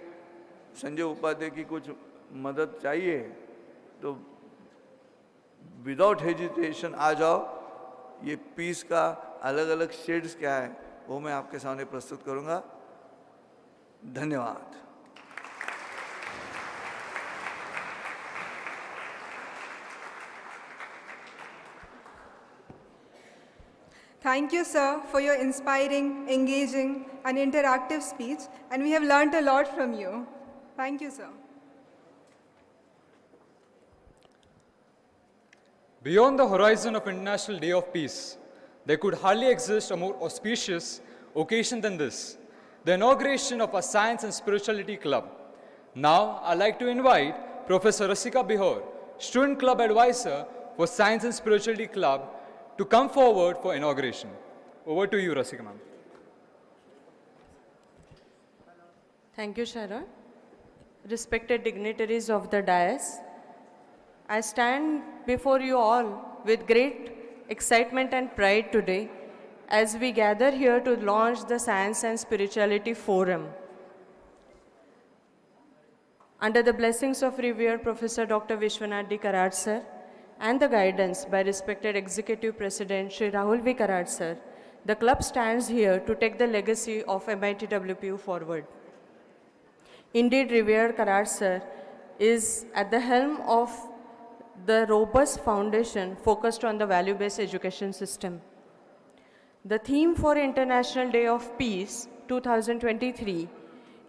संजय उपाध्याय की कुछ मदद चाहिए तो विदाउट हेजिटेशन आ जाओ। ये पीस का अलग अलग शेड्स क्या है वो मैं आपके सामने प्रस्तुत करूंगा। धन्यवाद। Thank you, sir, for your inspiring, engaging, and interactive speech, and we have learnt a lot from you. Thank you, sir. Beyond the horizon of International Day of Peace, there could hardly exist a more auspicious occasion than this, the inauguration of a Science and Spirituality Club. Now, I'd like to invite Professor Rasika Bihor, Student Club Advisor for Science and Spirituality Club, to come forward for inauguration. Over to you, Rasika ma'am. Thank you, Sharon. respected dignitaries of the dais, I stand before you all with great excitement and pride today as we gather here to launch the Science and Spirituality Forum. Under the blessings of revered Professor Dr. Vishwanath D. Karad sir and the guidance by respected Executive President Shri Rahul V. Karad sir, the club stands here to take the legacy of MITWPU forward. Indeed, revered Karad sir is at the helm of the robust foundation focused on the value-based education system. The theme for International Day of Peace 2023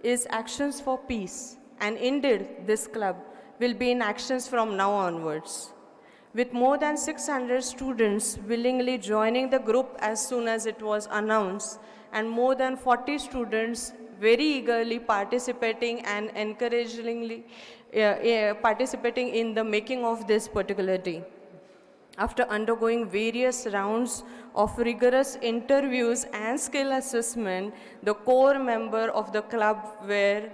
is Actions for Peace, and indeed this club will be in actions from now onwards. With more than 600 students willingly joining the group as soon as it was announced, and more than 40 students very eagerly participating and encouragingly participating in the making of this particular day. After undergoing various rounds of rigorous interviews and skill assessment, the core member of the club were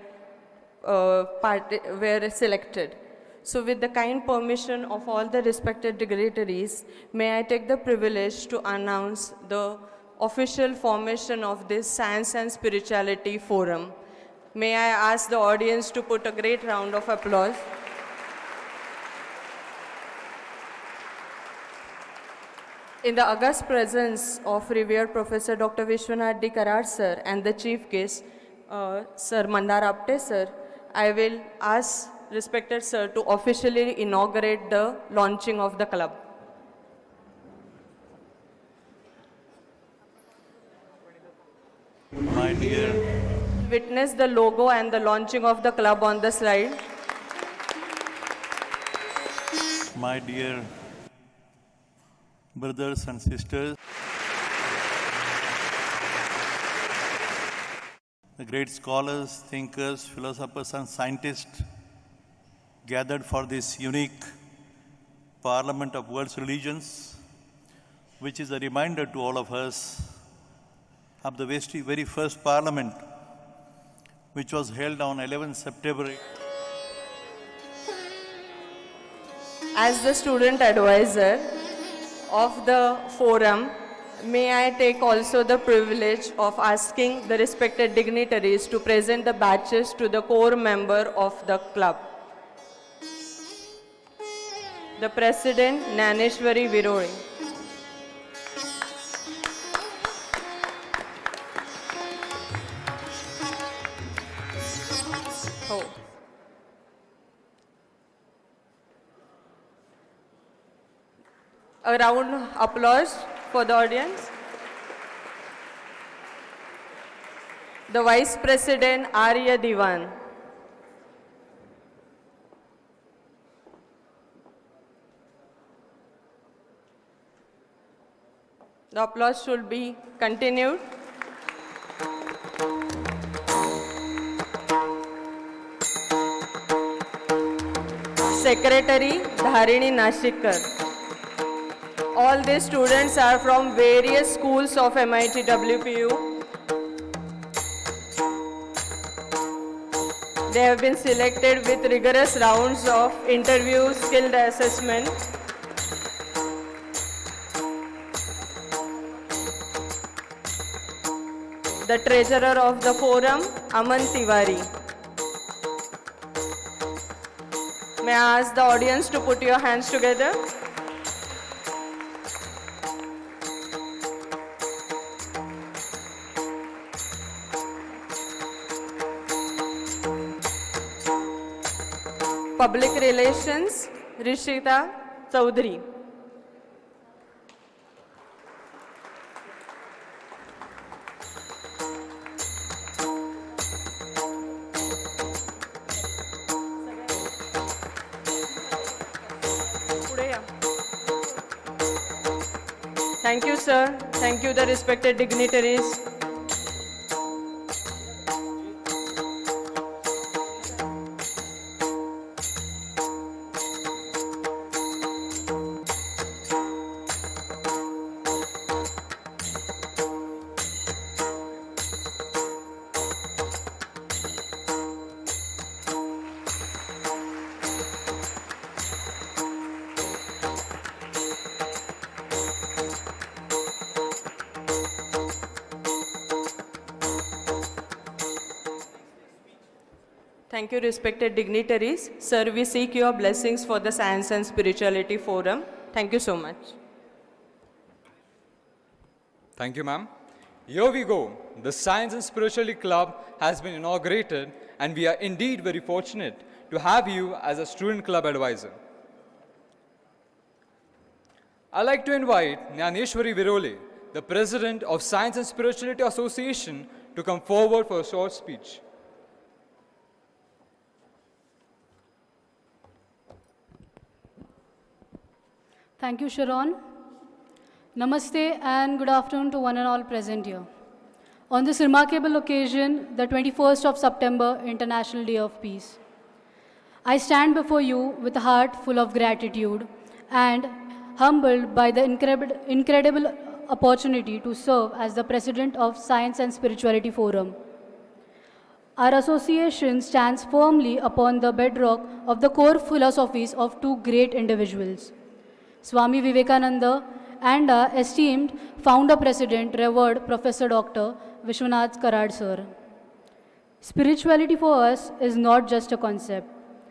selected. So with the kind permission of all the respected dignitaries, may I take the privilege to announce the official formation of this Science and Spirituality Forum. May I ask the audience to put a great round of applause. In the august presence of revered Professor Dr. Vishwanath D. Karad sir and the chief guest, Sir Mandar Apte sir, I will ask respected sir to officially inaugurate the launching of the club. My dear, Witness the logo and the launching of the club on the slide. my dear brothers and sisters, the great scholars, thinkers, philosophers and scientists gathered for this unique Parliament of World's Religions, which is a reminder to all of us of the very first Parliament, which was held on 11 September. As the student advisor of the forum, may I take also the privilege of asking the respected dignitaries to present the badges to the core member of the club. The President, Naneshwari Virori. Oh. A round of applause for the audience. The Vice President, Arya Diwan. The applause should be continued. Secretary, Dharini Nashikar. All these students are from various schools of MITWPU. They have been selected with rigorous rounds of interview, skilled assessment. The treasurer of the forum, Aman Tiwari. May I ask the audience to put your hands together? Public Relations, Rishita Chaudhary. Thank you, sir. Thank you, the respected dignitaries. Thank you, respected dignitaries. Sir, we seek your blessings for the Science and Spirituality Forum. Thank you so much. Thank you, ma'am. Here we go. The Science and Spirituality Club has been inaugurated, and we are indeed very fortunate to have you as a student club advisor. I'd like to invite Jnaneshwari Virole, the president of Science and Spirituality Association, to come forward for a short speech. Thank you, Sharon. Namaste and good afternoon to one and all present here. On this remarkable occasion, the 21st of September, International Day of Peace, I stand before you with a heart full of gratitude and humbled by the incredible opportunity to serve as the president of Science and Spirituality Forum. Our association stands firmly upon the bedrock of the core philosophies of two great individuals, Swami Vivekananda and our esteemed founder-president, Revered Professor Dr. Vishwanath Karad sir. Spirituality for us is not just a concept.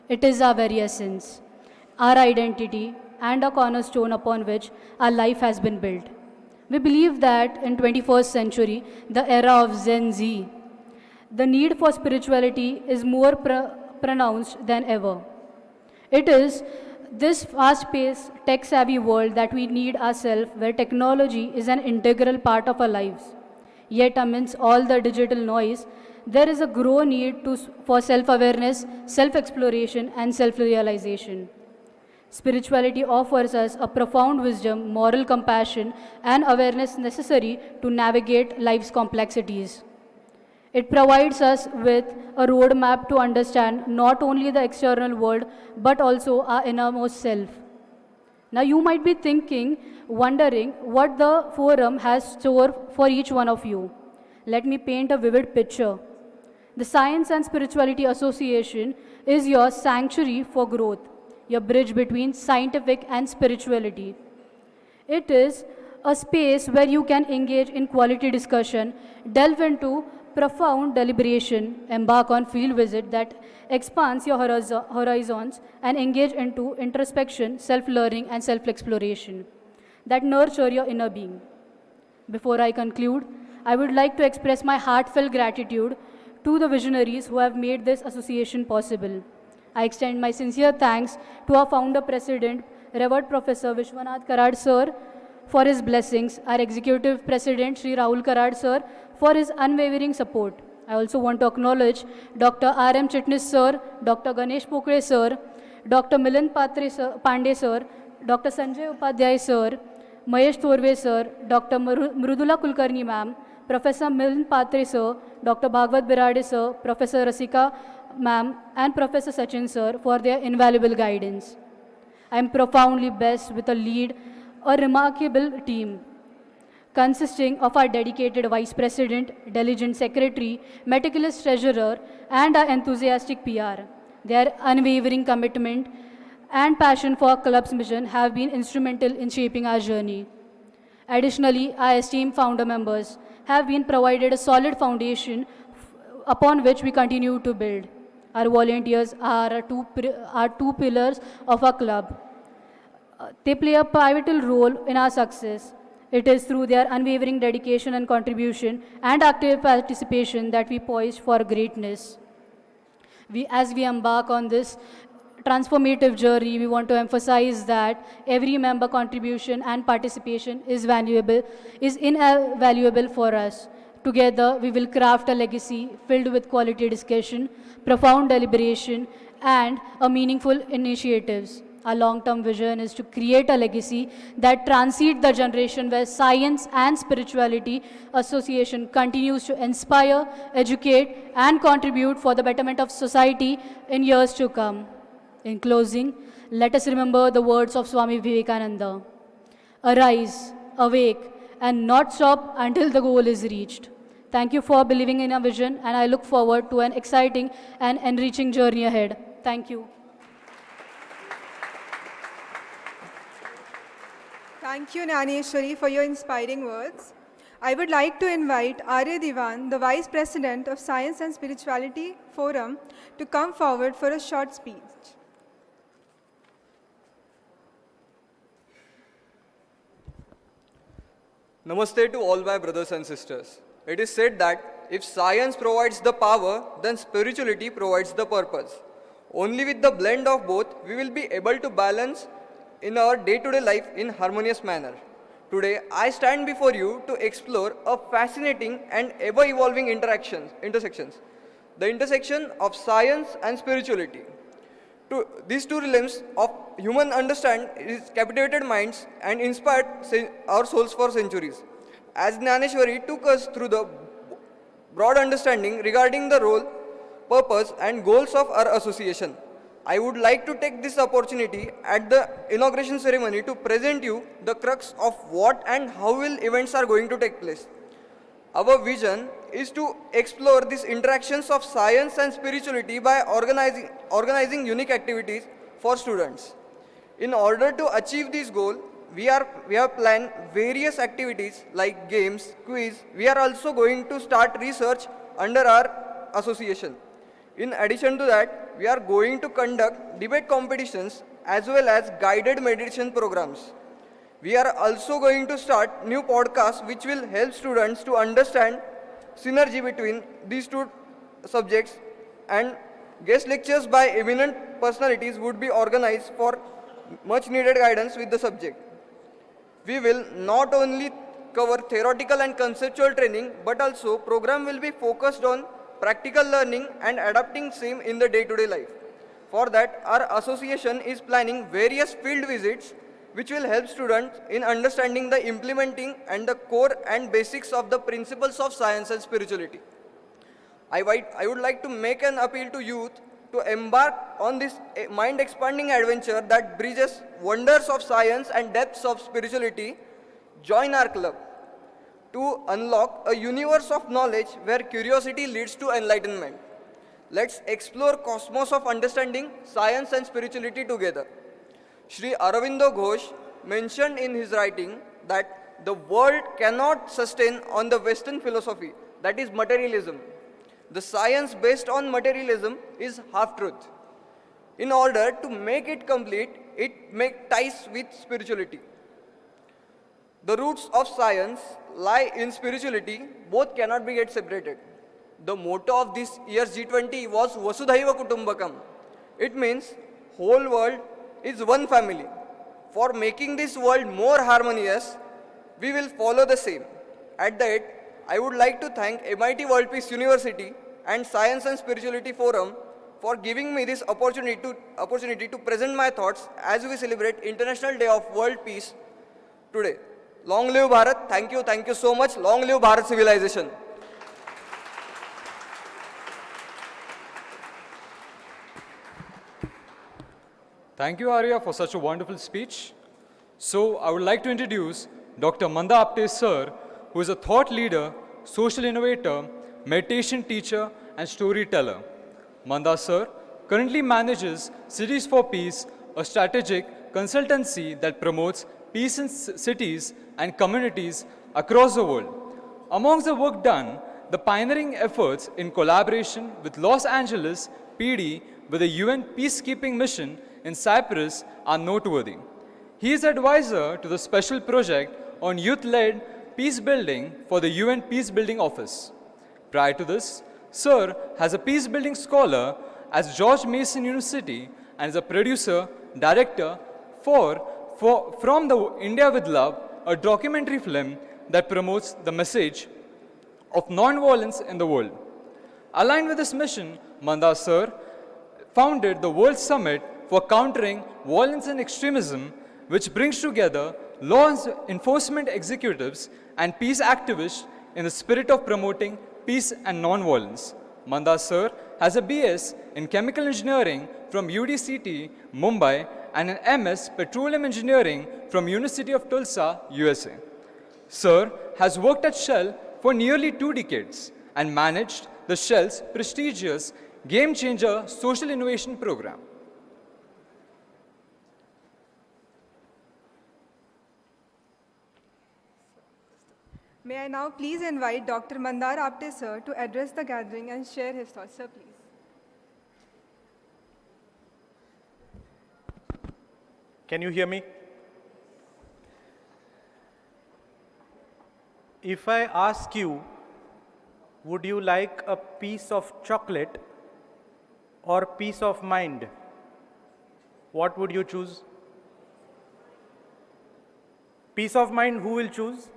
It is our very essence, our identity, and a cornerstone upon which our life has been built. We believe that in 21st century, the era of Gen Z, the need for spirituality is more pronounced than ever. It is this fast-paced, tech-savvy world that we need ourselves, where technology is an integral part of our lives. Yet amidst all the digital noise, there is a growing need for self-awareness, self-exploration, and self-realization. Spirituality offers us a profound wisdom, moral compassion, and awareness necessary to navigate life's complexities. It provides us with a roadmap to understand not only the external world, but also our innermost self. Now you might be wondering what the forum has store for each one of you. Let me paint a vivid picture. The Science and Spirituality Association is your sanctuary for growth, your bridge between scientific and spirituality. It is a space where you can engage in quality discussion, delve into profound deliberation, embark on field visit that expands your horizons, and engage into introspection, self-learning, and self-exploration that nurture your inner being. Before I conclude, I would like to express my heartfelt gratitude to the visionaries who have made this association possible. I extend my sincere thanks to our founder president, Revered Professor Vishwanath Karad sir, for his blessings, our executive president, Sri Rahul Karad sir, for his unwavering support. I also want to acknowledge Dr. R.M. Chitnis sir, Dr. Gdeshmukh sir, Dr. Milind Pandey sir, Dr. Sanjay Upadhyay sir, Mahesh Thorve sir, Dr. Mrudula Kulkarni ma'am, Professor Milind Patre sir, Dr. Bhagwat Birade sir, Professor Rasika ma'am, and Professor Sachin sir for their invaluable guidance. I am profoundly blessed with a remarkable team consisting of our dedicated Vice President, diligent Secretary, meticulous Treasurer, and our enthusiastic PR. Their unwavering commitment and passion for our club's mission have been instrumental in shaping our journey. Additionally, our esteemed founder members have been provided a solid foundation upon which we continue to build. Our volunteers are two pillars of our club. They play a pivotal role in our success. It is through their unwavering dedication and contribution and active participation that we poise for greatness. As we embark on this transformative journey, we want to emphasize that every member contribution and participation is invaluable for us. Together, we will craft a legacy filled with quality discussion, profound deliberation, and meaningful initiatives. Our long-term vision is to create a legacy that transcends the generation, where Science and Spirituality Association continues to inspire, educate, and contribute for the betterment of society in years to come. In closing, let us remember the words of Swami Vivekananda: "Arise, awake, and not stop until the goal is reached." Thank you for believing in our vision, and I look forward to an exciting and enriching journey ahead. Thank you. Thank you, Jnaneshwari, for your inspiring words. I would like to invite Arya Diwan, the Vice President of Science and Spirituality Forum, to come forward for a short speech. Namaste to all my brothers and sisters. It is said that if science provides the power, then spirituality provides the purpose. Only with the blend of both, we will be able to balance in our day-to-day life in harmonious manner. Today, I stand before you to explore a fascinating and ever-evolving intersections. The intersection of science and spirituality. These two realms of human understand is captivated minds and inspired our souls for centuries. As Jnaneshwari took us through the broad understanding regarding the role, purpose and goals of our association, I would like to take this opportunity at the inauguration ceremony to present you the crux of what and how will events are going to take place. Our vision is to explore these interactions of science and spirituality by organizing unique activities for students. In order to achieve this goal, we have planned various activities like games, quiz. We are also going to start research under our association. In addition to that, we are going to conduct debate competitions as well as guided meditation programs. We are also going to start new podcasts which will help students to understand synergy between these two subjects, and guest lectures by eminent personalities would be organized for much needed guidance with the subject. We will not only cover theoretical and conceptual training, but also program will be focused on practical learning and adapting same in the day-to-day life. For that, our association is planning various field visits which will help students in understanding the implementing and the core and basics of the principles of science and spirituality. I would like to make an appeal to youth to embark on this mind-expanding adventure that bridges wonders of science and depths of spirituality. Join our club to unlock a universe of knowledge where curiosity leads to enlightenment. Let's explore cosmos of understanding science and spirituality together. Sri Aurobindo Ghosh mentioned in his writing that the world cannot sustain on the Western philosophy, that is materialism. The science based on materialism is half-truth. In order to make it complete, it makes ties with spirituality. The roots of science lie in spirituality, both cannot be get separated. The motto of this year's G20 was Vasudhaiva Kutumbakam. It means whole world is one family. For making this world more harmonious, we will follow the same. At the end, I would like to thank MITWPU University and Science and Spirituality Forum for giving me this opportunity to present my thoughts as we celebrate International Day of World Peace today. Long live Bharat. Thank you so much. Long live Bharat civilization. Thank you, Arya, for such a wonderful speech. So, I would like to introduce Dr. Manda Apte sir, who is a thought leader, social innovator, meditation teacher, and storyteller. Manda sir currently manages Cities for Peace, a strategic consultancy that promotes peace in cities and communities across the world. Amongst the work done, the pioneering efforts in collaboration with Los Angeles PD with the UN peacekeeping mission in Cyprus are noteworthy. He is advisor to the special project on youth-led peace building for the UN Peacebuilding Office. Prior to this, Sir has a peace building scholar at George Mason University and is a producer, director from the India with Love, a documentary film that promotes the message of non-violence in the world. Aligned with this mission, Manda Sir founded the World Summit for Countering Violence and Extremism, which brings together law enforcement executives and peace activists in the spirit of promoting peace and non-violence. Manda Sir has a BS in Chemical Engineering from UDCT, Mumbai, and an MS Petroleum Engineering from University of Tulsa, USA. Sir has worked at Shell for nearly 2 decades and managed the Shell's prestigious Game Changer Social Innovation Program. May I now please invite Dr. Mandar Apte sir to address the gathering and share his thoughts. Sir, please. Can you hear me? If I ask you, would you like a piece of chocolate or peace of mind? What would you choose? Peace of mind, who will choose?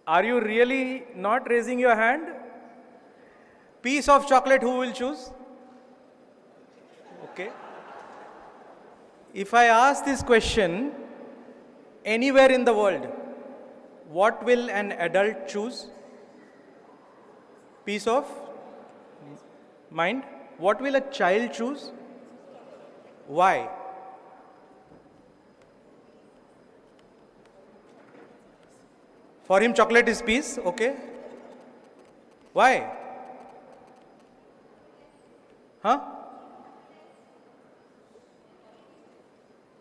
Are you really not raising your hand? Piece of chocolate, who will choose? Okay. If I ask this question anywhere in the world, what will an adult choose? Peace of mind. What will a child choose? Why? For him, chocolate is peace, okay? Why? Huh?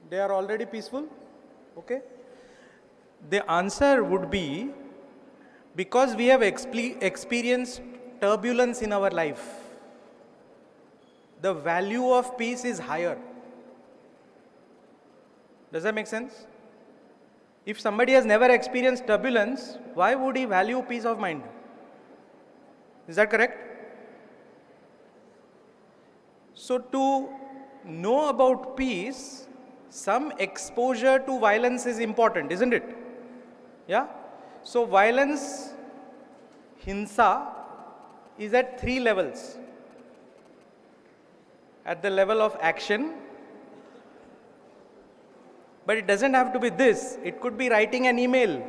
They are already peaceful, okay? The answer would be because we have experienced turbulence in our life. The value of peace is higher. Does that make sense? If somebody has never experienced turbulence, why would he value peace of mind? Is that correct? So to know about peace, some exposure to violence is important, isn't it? Yeah? So violence, hinsa, is at 3 levels. At the level of action, but it doesn't have to be this. It could be writing an email,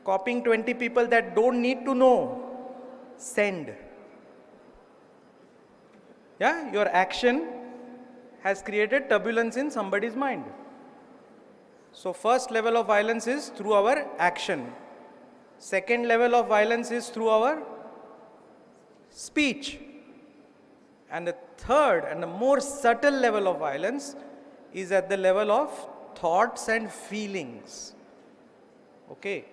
copying 20 people that don't need to know. Send. Yeah, your action has created turbulence in somebody's mind. So first level of violence is through our action. Second level of violence is through our speech. And the third and the more subtle level of violence is at the level of thoughts and feelings. Okay.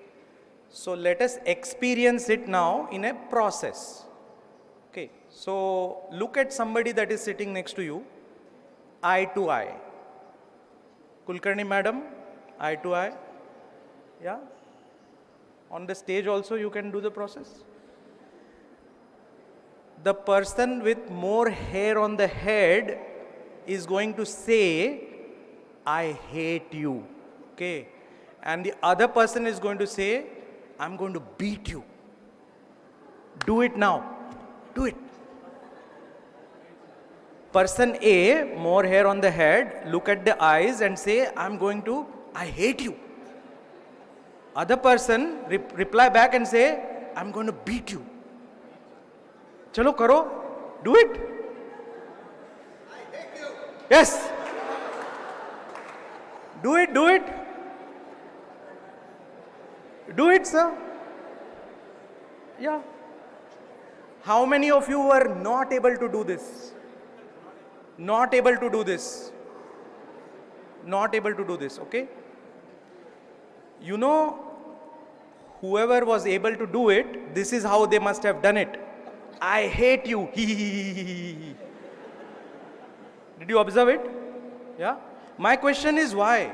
So let us experience it now in a process. Okay. So look at somebody that is sitting next to you, eye to eye. Kulkarni madam, eye to eye. Yeah. On the stage also you can do the process. The person with more hair on the head is going to say, I hate you. Okay. And the other person is going to say, I'm going to beat you. Do it now. Do it. Person A, more hair on the head, look at the eyes and say, I hate you. Other person reply back and say, I'm going to beat you. Chalo karo, do it. Yes. Do it, do it. Do it, sir. Yeah. How many of you were not able to do this? Not able to do this. Not able to do this, okay? You know, whoever was able to do it, this is how they must have done it. I hate you. Did you observe it? Yeah? My question is why?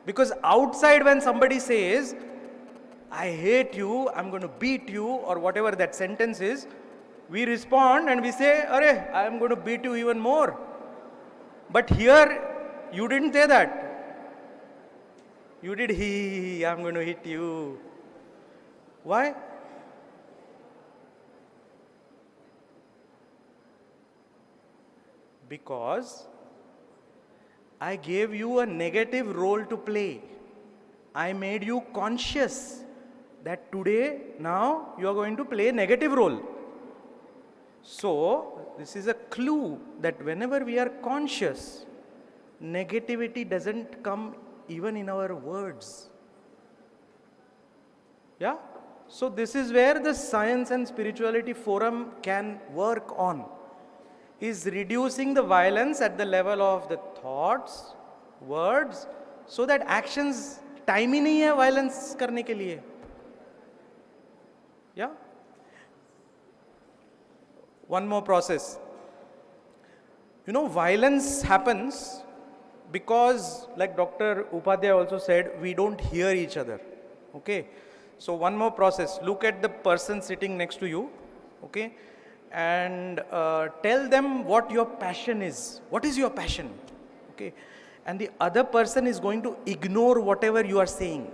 Because outside when somebody says, I hate you, I'm going to beat you, or whatever that sentence is, we respond and we say, Arey, I'm going to beat you even more. But here, you didn't say that. You did, I'm going to hit you. Why? Because I gave you a negative role to play. I made you conscious that today, now, you are going to play a negative role. So, this is a clue that whenever we are conscious, negativity doesn't come even in our words. Yeah? So, this is where the Science and Spirituality Forum can work on, is reducing the violence at the level of the thoughts, words, so that actions time ही नहीं है violence करने के लिए. Yeah? One more process. You know, violence happens because, like Dr. Upadhyay also said, we don't hear each other. Okay? So one more process. Look at the person sitting next to you. Okay? And tell them what your passion is. What is your passion? Okay? And the other person is going to ignore whatever you are saying.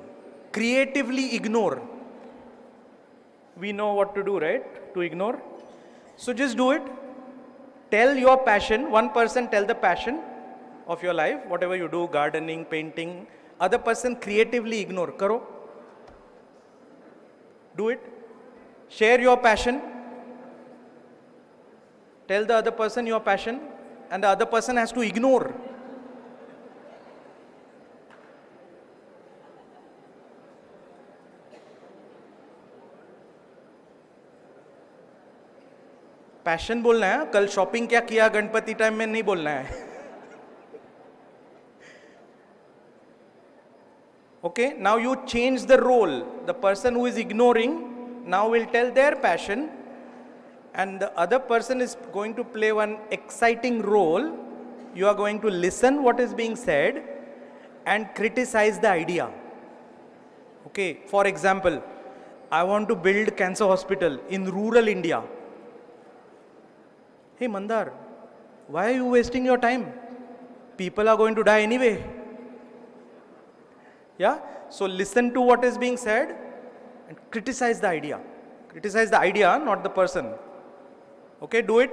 Creatively ignore. We know what to do, right? To ignore. So just do it. Tell your passion. One person tell the passion of your life, whatever you do, gardening, painting. Other person creatively ignore. Karo. Do it. Share your passion. Tell the other person your passion, and the other person has to ignore. Passion बोलना है. कल shopping क्या किया Ganpati time में नहीं बोलना है. Okay, now you change the role. The person who is ignoring now will tell their passion, and the other person is going to play one exciting role. You are going to listen what is being said and criticize the idea. Okay, for example, I want to build cancer hospital in rural India. Hey Mandar, why are you wasting your time? People are going to die anyway. Yeah? So listen to what is being said and criticize the idea. Criticize the idea, not the person. Okay, do it.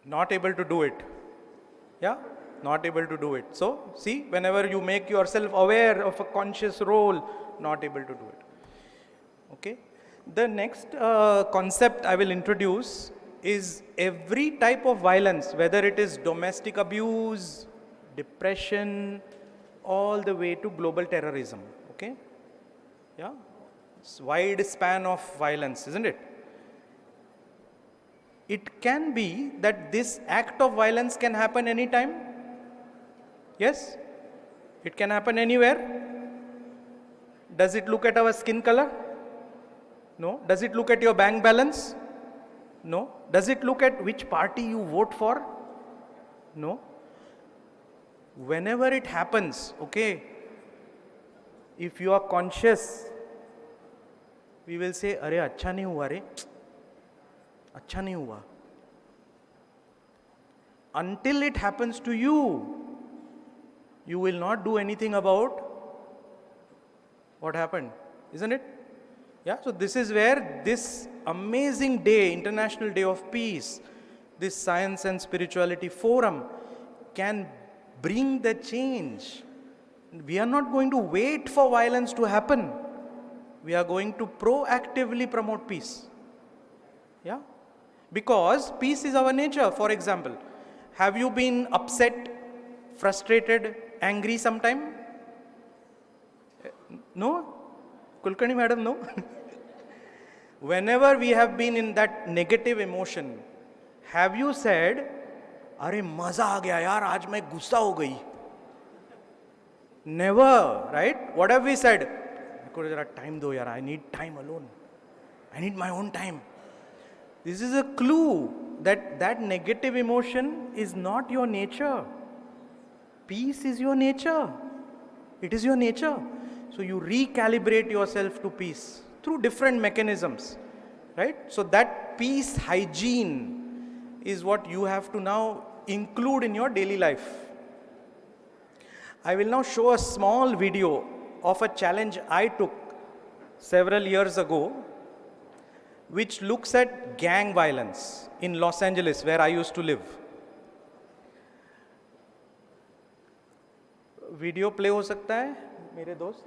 Not able to do it. Yeah? Not able to do it. So, see, whenever you make yourself aware of a conscious role, not able to do it. Okay? The next concept I will introduce is every type of violence, whether it is domestic abuse, depression, all the way to global terrorism. Okay? Yeah? It's wide span of violence, isn't it? It can be that this act of violence can happen anytime. Yes? It can happen anywhere. Does it look at our skin color? No. Does it look at your bank balance? No. Does it look at which party you vote for? No. Whenever it happens, okay, if you are conscious, we will say, "Arey, अच्छा नहीं हुआ रे, अच्छा नहीं हुआ." Until it happens to you, you will not do anything about what happened, isn't it? Yeah, so this is where this amazing day, International Day of Peace, this Science and Spirituality Forum can bring the change. We are not going to wait for violence to happen. We are going to proactively promote peace. Yeah? Because peace is our nature. For example, have you been upset, frustrated, angry sometime? No? Kulkarni madam, no? Whenever we have been in that negative emotion, have you said, "Arey maza aa gaya yaar, aaj main gussa ho gayi"? Never, right? What have we said? "Meko jara time do yaar, I need time alone. I need my own time." This is a clue that that negative emotion is not your nature. Peace is your nature. It is your nature. So you recalibrate yourself to peace through different mechanisms, right? So that peace hygiene is what you have to now include in your daily life. I will now show a small video of a challenge I took several years ago, which looks at gang violence in Los Angeles, where I used to live. Video play हो सकता है मेरे दोस्त?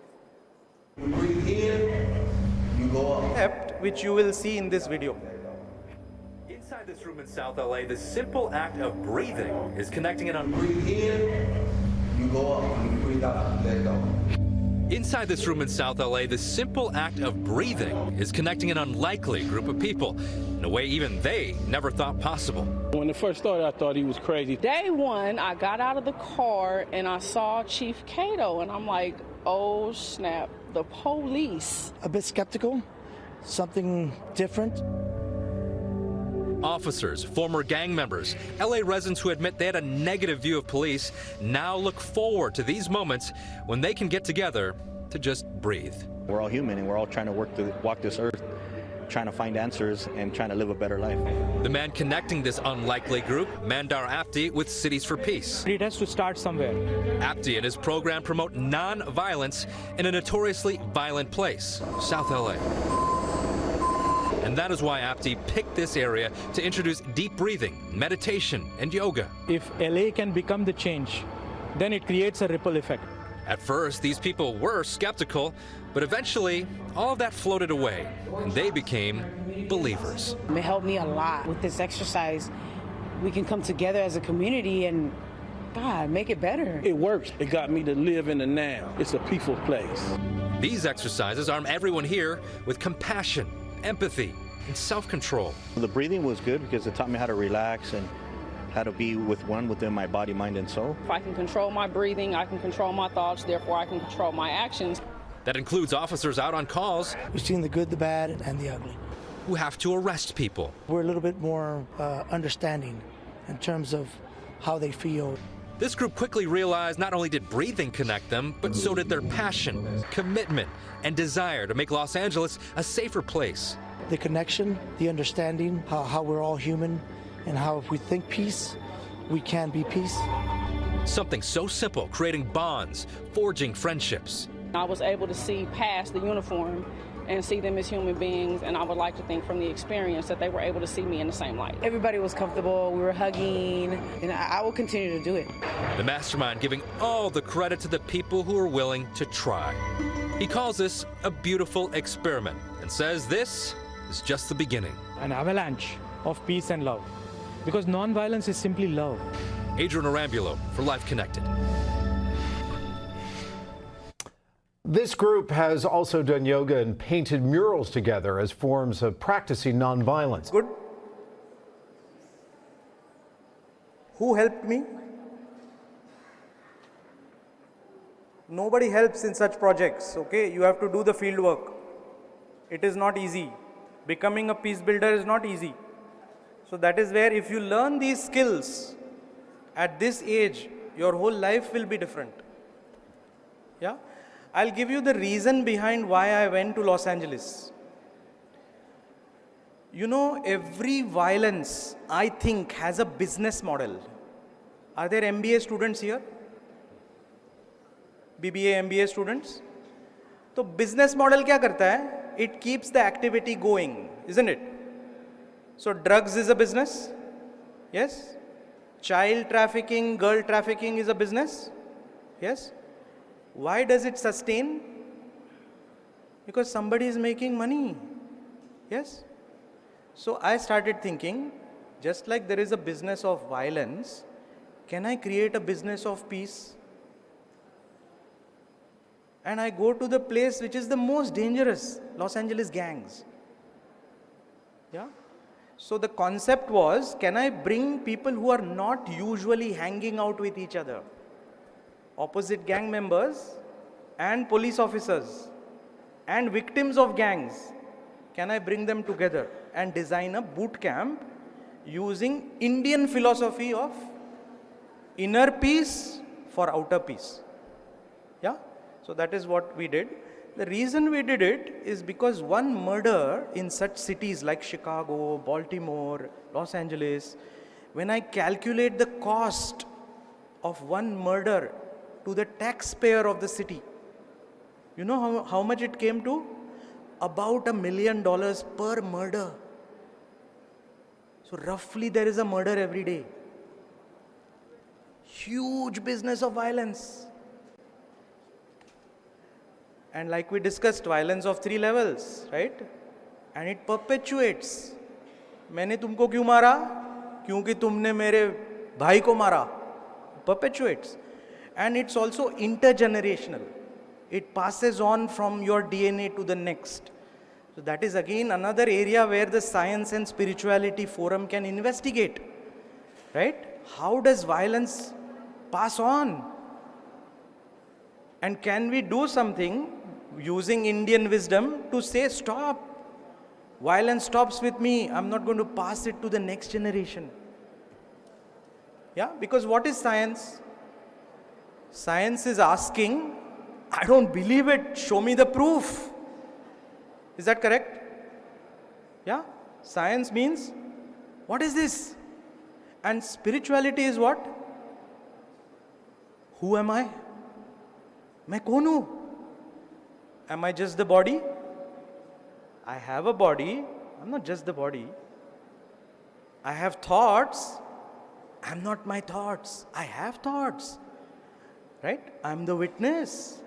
Which you will see in this video. Inside this room in South LA, the simple act of breathing is connecting it on. Breathe in, you go up, when you breathe out, let go. Inside this room in South LA, the simple act of breathing is connecting an unlikely group of people in a way even they never thought possible. When it first started, I thought he was crazy. Day one, I got out of the car and I saw Chief Cato, and I'm like, oh snap, the police. A bit skeptical, something different. Officers, former gang members, LA residents who admit they had a negative view of police now look forward to these moments when they can get together to just breathe. We're all human and we're all trying to walk this earth, trying to find answers and trying to live a better life. The man connecting this unlikely group, Mandar Apti, with Cities for Peace. It has to start somewhere. Apti and his program promote non-violence in a notoriously violent place, South LA. And that is why Apti picked this area to introduce deep breathing, meditation, and yoga. If LA can become the change, then it creates a ripple effect. At first, these people were skeptical, but eventually, all of that floated away, and they became believers. It helped me a lot. With this exercise, we can come together as a community and, God, make it better. It works. It got me to live in the now. It's a peaceful place. These exercises arm everyone here with compassion, empathy, and self-control. The breathing was good because it taught me how to relax and how to be with one within my body, mind, and soul. If I can control my breathing, I can control my thoughts, therefore I can control my actions. That includes officers out on calls. We've seen the good, the bad, and the ugly. Who have to arrest people. We're a little bit more understanding in terms of how they feel. This group quickly realized not only did breathing connect them, but so did their passion, commitment, and desire to make Los Angeles a safer place. The connection, the understanding, how we're all human, and how if we think peace, we can be peace. Something so simple, creating bonds, forging friendships. I was able to see past the uniform and see them as human beings, and I would like to think from the experience that they were able to see me in the same light. Everybody was comfortable, we were hugging, and I will continue to do it. The mastermind giving all the credit to the people who are willing to try. He calls this a beautiful experiment and says this is just the beginning. An avalanche of peace and love. Because non-violence is simply love. Adrian Arambulo for Life Connected. This group has also done yoga and painted murals together as forms of practicing nonviolence. Good. Who helped me? Nobody helps in such projects, okay? You have to do the field work. It is not easy. Becoming a peace builder is not easy. So that is where if you learn these skills at this age, your whole life will be different. Yeah? I'll give you the reason behind why I went to Los Angeles. You know, every violence, I think, has a business model. Are there MBA students here? BBA, MBA students? So business model क्या करता है? It keeps the activity going, isn't it? So drugs is a business, yes? Child trafficking, girl trafficking is a business, yes? Why does it sustain? Because somebody is making money, yes? So I started thinking, just like there is a business of violence, can I create a business of peace? And I go to the place which is the most dangerous, Los Angeles gangs. Yeah? So the concept was, can I bring people who are not usually hanging out with each other? Opposite gang members and police officers and victims of gangs, can I bring them together and design a boot camp using Indian philosophy of inner peace for outer peace? Yeah? So that is what we did. The reason we did it is because one murder in such cities like Chicago, Baltimore, Los Angeles, when I calculate the cost of one murder to the taxpayer of the city, you know how much it came to? About $1 million per murder. So roughly there is a murder every day. Huge business of violence. And like we discussed, violence of 3 levels, right? And it perpetuates. मैंने तुमको क्यों मारा? क्योंकि तुमने मेरे भाई को मारा. Perpetuates. And it's also intergenerational. It passes on from your DNA to the next. So that is again another area where the Science and Spirituality Forum can investigate. Right? How does violence pass on? And can we do something using Indian wisdom to say, stop. Violence stops with me. I'm not going to pass it to the next generation. Yeah, because what is science? Science is asking, I don't believe it, show me the proof. Is that correct? Yeah, science means, what is this? And spirituality is what? Who am I? मैं कौन हूँ? Am I just the body? I have a body. I'm not just the body. I have thoughts. I'm not my thoughts. I have thoughts. Right? I'm the witness.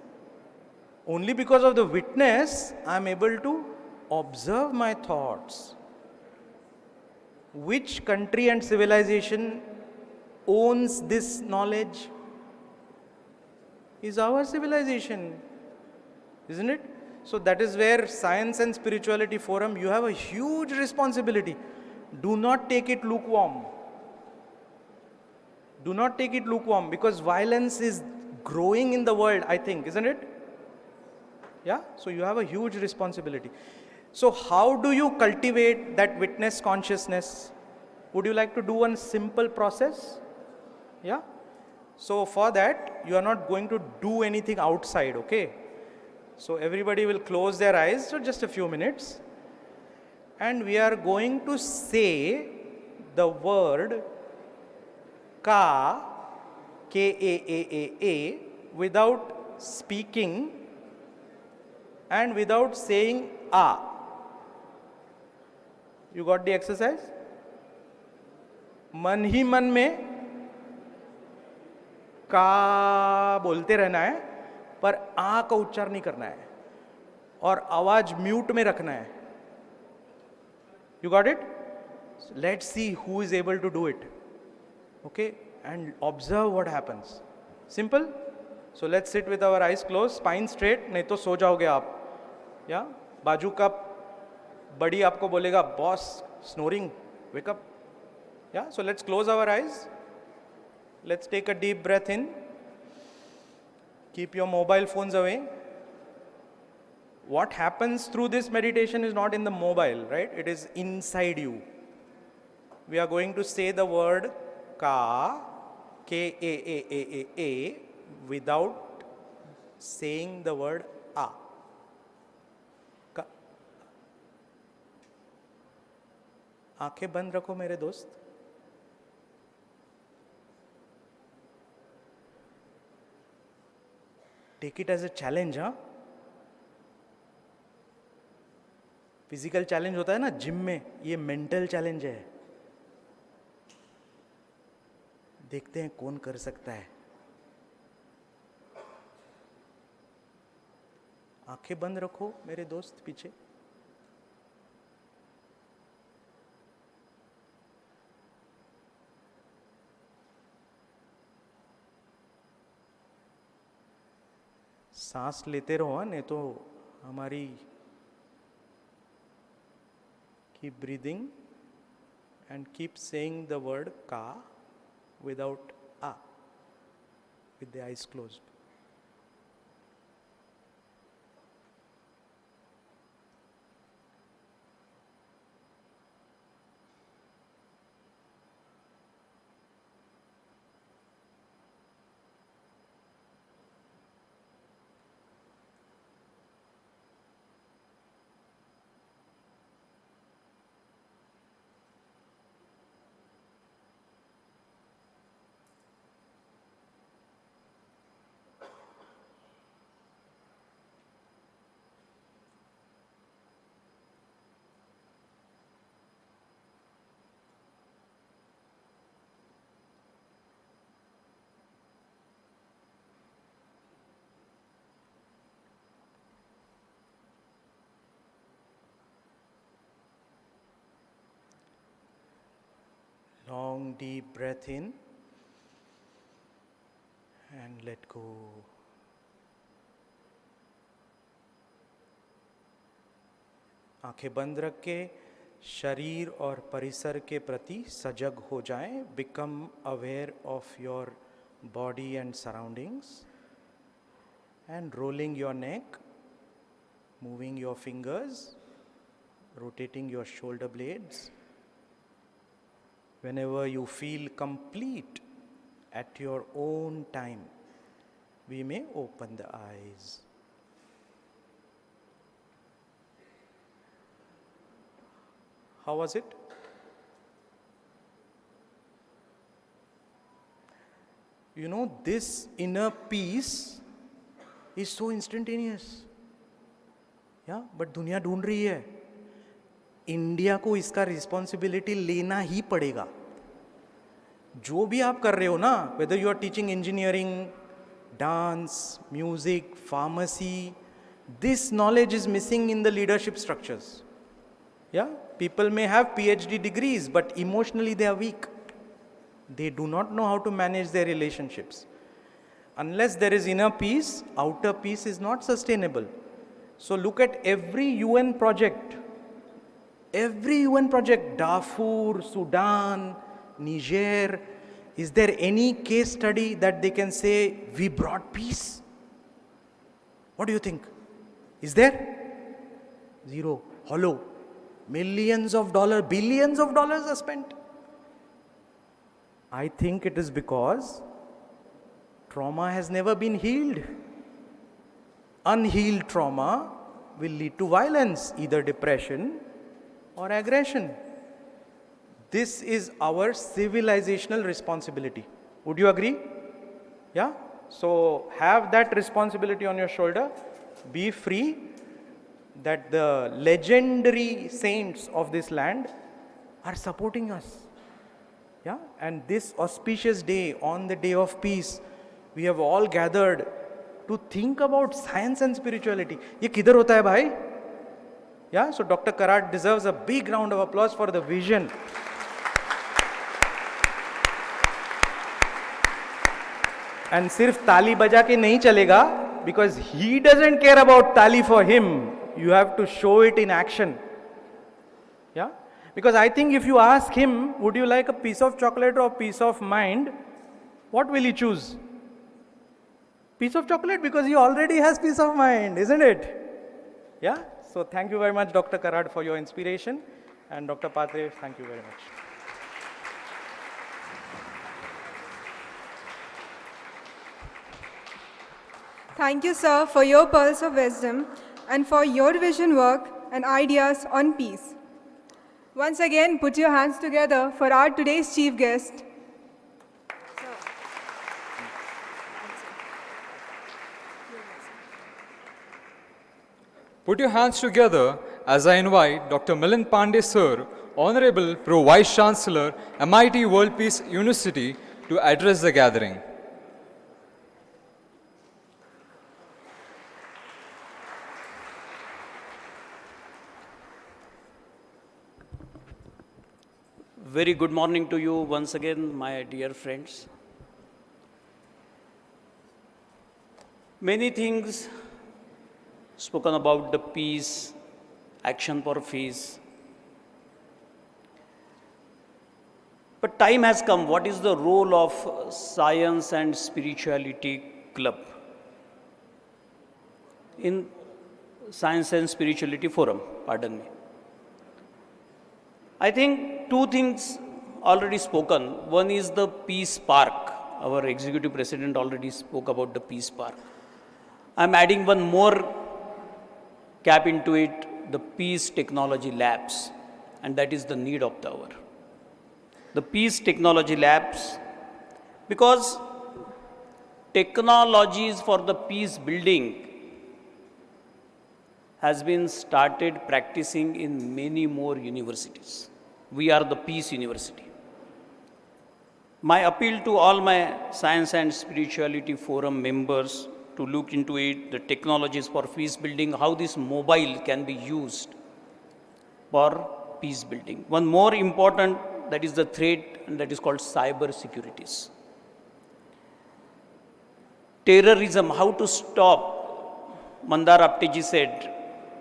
Only because of the witness, I'm able to observe my thoughts. Which country and civilization owns this knowledge? Is our civilization. Isn't it? So that is where Science and Spirituality Forum, you have a huge responsibility. Do not take it lukewarm. Do not take it lukewarm, because violence is growing in the world, I think, isn't it? Yeah? So you have a huge responsibility. So how do you cultivate that witness consciousness? Would you like to do one simple process? Yeah? So for that, you are not going to do anything outside, okay? So everybody will close their eyes for just a few minutes. And we are going to say the word Ka, K-A-A-A-A, without speaking and without saying A. You got the exercise? मन ही मन में का बोलते रहना है, पर आ का उच्चार नहीं करना है और आवाज म्यूट में रखना है. You got it? Let's see who is able to do it. Okay? And observe what happens. Simple? So let's sit with our eyes closed, spine straight, नहीं तो सो जाओगे आप. Yeah? बाजू का बड़ी आपको बोलेगा, boss, snoring, wake up. Yeah? So let's close our eyes. Let's take a deep breath in. Keep your mobile phones away. What happens through this meditation is not in the mobile, right? It is inside you. We are going to say the word Ka, K-A-A-A-A-A, without saying the word A. Ka. आंखें बंद रखो मेरे दोस्त. Take it as a challenge, huh? Physical challenge होता है ना gym में, ये मेंटल चैलेंज है. देखते हैं कौन कर सकता है. आंखें बंद रखो मेरे दोस्त पीछे. सांस लेते रहो, नहीं तो हमारी keep breathing and keep saying the word Ka without A, with the eyes closed. Long deep breath in and let go. आंखें बंद रख के शरीर और परिसर के प्रति सजग हो जाएं. Become aware of your body and surroundings and rolling your neck, moving your fingers, rotating your shoulder blades. Whenever you feel complete at your own time, we may open the eyes. How was it? You know, this inner peace is so instantaneous. Yeah, but दुनिया ढूंढ रही है. India को इसका responsibility लेना ही पड़ेगा. जो भी आप कर रहे हो ना, whether you are teaching engineering, dance, music, pharmacy, this knowledge is missing in the leadership structures. Yeah, people may have PhD degrees, but emotionally they are weak. They do not know how to manage their relationships. Unless there is inner peace, outer peace is not sustainable. So look at every UN project. Every UN project, Darfur, Sudan, Niger, is there any case study that they can say, we brought peace? What do you think? Is there? Zero. Hollow. Millions of dollars, billions of dollars are spent. I think it is because trauma has never been healed. Unhealed trauma will lead to violence, either depression or aggression. This is our civilizational responsibility. Would you agree? Yeah? So have that responsibility on your shoulder. Be free that the legendary saints of this land are supporting us. Yeah? And this auspicious day, on the day of peace, we have all gathered to think about science and spirituality. ये किधर होता है भाई? Yeah, so Dr. Karat deserves a big round of applause for the vision. And सिर्फ ताली बजा के नहीं चलेगा, because he doesn't care about tali for him. You have to show it in action. Yeah? Because I think if you ask him, would you like a piece of chocolate or a piece of mind? What will he choose? Piece of chocolate, because he already has peace of mind, isn't it? Yeah? So thank you very much, Dr. Karat, for your inspiration. And Dr. Patre, thank you very much. Thank you, sir, for your pearls of wisdom and for your vision work and ideas on peace. Once again, put your hands together for our today's chief guest. Put your hands together as I invite Dr. Milind Pandey, sir, Honorable Pro Vice Chancellor, MIT World Peace University, to address the gathering. Very good morning to you once again, my dear friends. Many things spoken about the peace, action for peace. But time has come. What is the role of Science and Spirituality Club in Science and Spirituality Forum? Pardon me. I think two things already spoken. One is the Peace Park. Our Executive President already spoke about the Peace Park. I'm adding one more cap into it, the Peace Technology Labs, and that is the need of the hour. The Peace Technology Labs, because technologies for the peace building has been started practicing in many more universities. We are the Peace University. My appeal to all my Science and Spirituality Forum members to look into it, the technologies for peace building, how this mobile can be used for peace building. One more important, that is the threat, and that is called cyber securities. terrorism, how to stop. Mandar Apte ji said,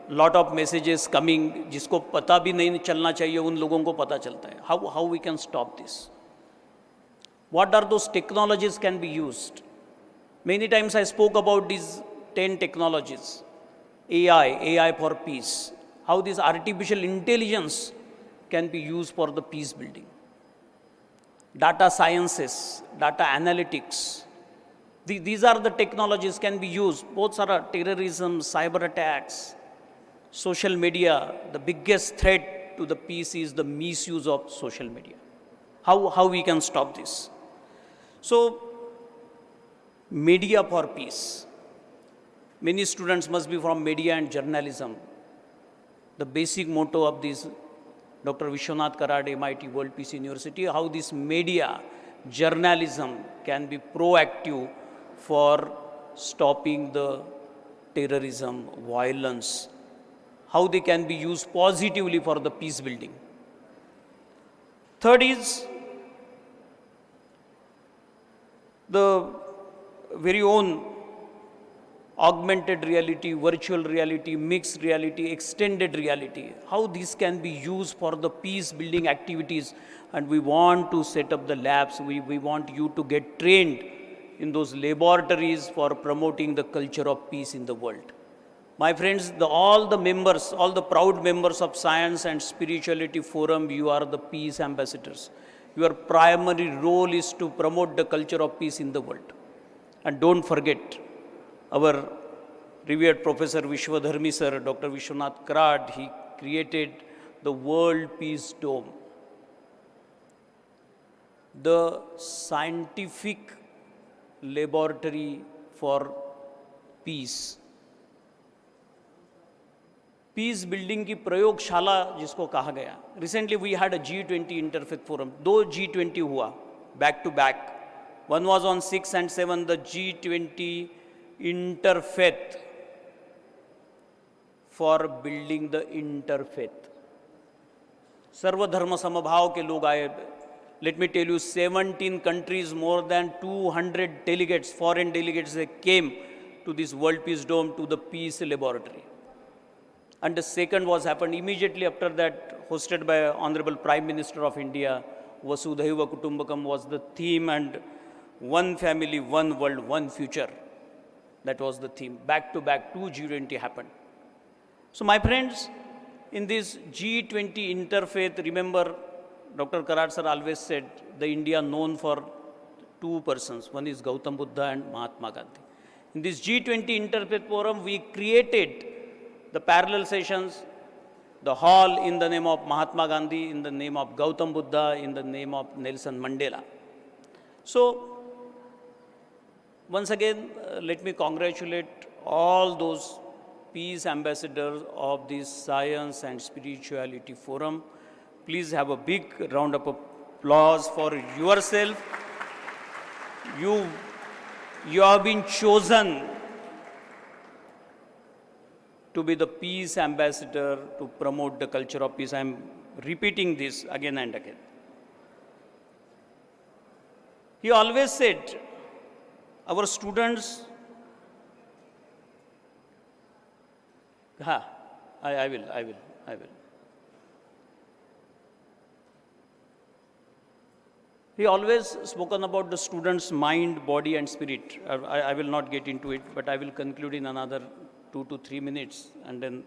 lot of messages coming, जिसको पता भी नहीं चलना चाहिए, उन लोगों को पता चलता है. How we can stop this? What are those technologies can be used? Many times I spoke about these 10 technologies. AI for peace. How this artificial intelligence can be used for the peace building. Data sciences, data analytics. These are the technologies can be used. Both are terrorism, cyber attacks, social media. The biggest threat to the peace is the misuse of social media. How we can stop this? So, media for peace. Many students must be from media and journalism. The basic motto of this Dr. Vishwanath Karad, MIT World Peace University, how this media, journalism can be proactive for stopping the terrorism, violence, how they can be used positively for the peace building. Third is the very own augmented reality, virtual reality, mixed reality, extended reality, how these can be used for the peace building activities. And we want to set up the labs, we want you to get trained in those laboratories for promoting the culture of peace in the world. My friends, all the members, all the proud members of Science and Spirituality Forum, you are the peace ambassadors. Your primary role is to promote the culture of peace in the world. And don't forget, our revered Professor Vishwadharmi Sir, Dr. Vishwanath Karad, he created the World Peace Dome, the scientific laboratory for peace. Peace building की प्रयोगशाला जिसको कहा गया. Recently we had a G20 interfaith forum. 2 G20 हुआ back to back. One was on 6 and 7, the G20 interfaith for building the interfaith. सर्वधर्म समभाव के लोग आए. Let me tell you, 17 countries, more than 200 delegates, foreign delegates, they came to this World Peace Dome, to the Peace Laboratory. And the second was happened immediately after that, hosted by Honorable Prime Minister of India. Vasudhaiva Kutumbakam was the theme, and one family, one world, one future. That was the theme. Back to back, 2 G20 happened. So my friends, in this G20 interfaith, remember Dr. Karad sir always said, the India known for 2 persons. One is Gautam Buddha and Mahatma Gandhi. In this G20 interfaith forum, we created the parallel sessions, the hall in the name of Mahatma Gandhi, in the name of Gautam Buddha, in the name of Nelson Mandela. So, once again, let me congratulate all those peace ambassadors of this Science and Spirituality Forum. Please have a big round of applause for yourself. You have been chosen to be the peace ambassador to promote the culture of peace. I am repeating this again and again. He always said, our students, I will. He always spoken about the students' mind, body and spirit. I will not get into it, but I will conclude in another 2 to 3 minutes, and then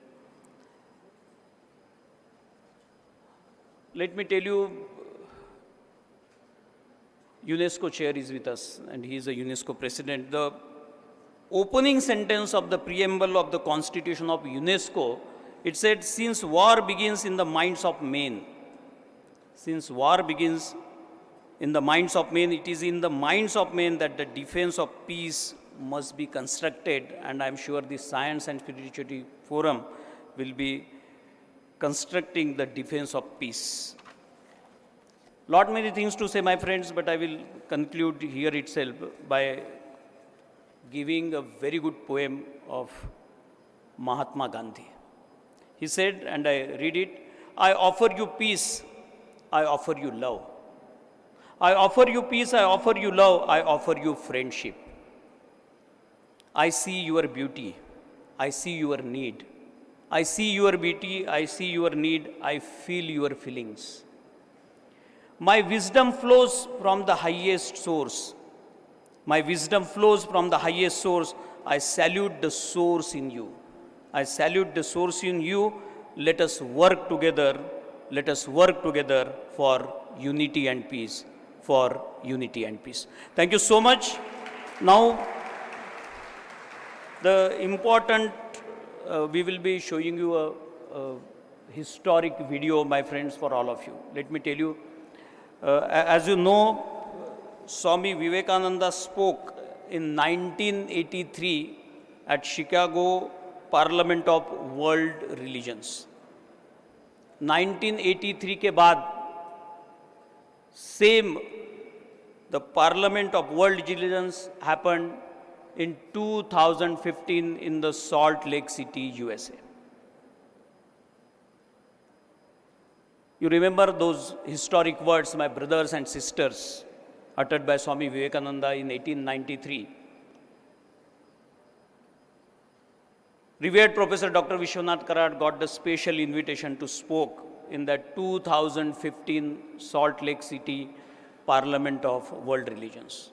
let me tell you, UNESCO chair is with us, and he is a UNESCO president. The opening sentence of the preamble of the Constitution of UNESCO, it said, since war begins in the minds of men, since war begins in the minds of men, it is in the minds of men that the defense of peace must be constructed, and I am sure the Science and Spirituality Forum will be constructing the defense of peace. Lot many things to say, my friends, but I will conclude here itself by giving a very good poem of Mahatma Gandhi. He said, and I read it, I offer you peace, I offer you love. I offer you peace, I offer you love, I offer you friendship. I see your beauty. I see your need. I see your beauty. I see your need. I feel your feelings. My wisdom flows from the highest source. My wisdom flows from the highest source. I salute the source in you. I salute the source in you. Let us work together. Let us work together for unity and peace. For unity and peace. Thank you so much. Now, the important, we will be showing you a historic video, my friends, for all of you. Let me tell you, as you know, Swami Vivekananda spoke in 1983 at Chicago Parliament of World Religions. 1983 के बाद same the Parliament of World Religions happened in 2015 in the Salt Lake City, USA. You remember those historic words, my brothers and sisters, uttered by Swami Vivekananda in 1893. Revered Professor Dr. Vishwanath Karad got the special invitation to speak in that 2015 Salt Lake City Parliament of World Religions.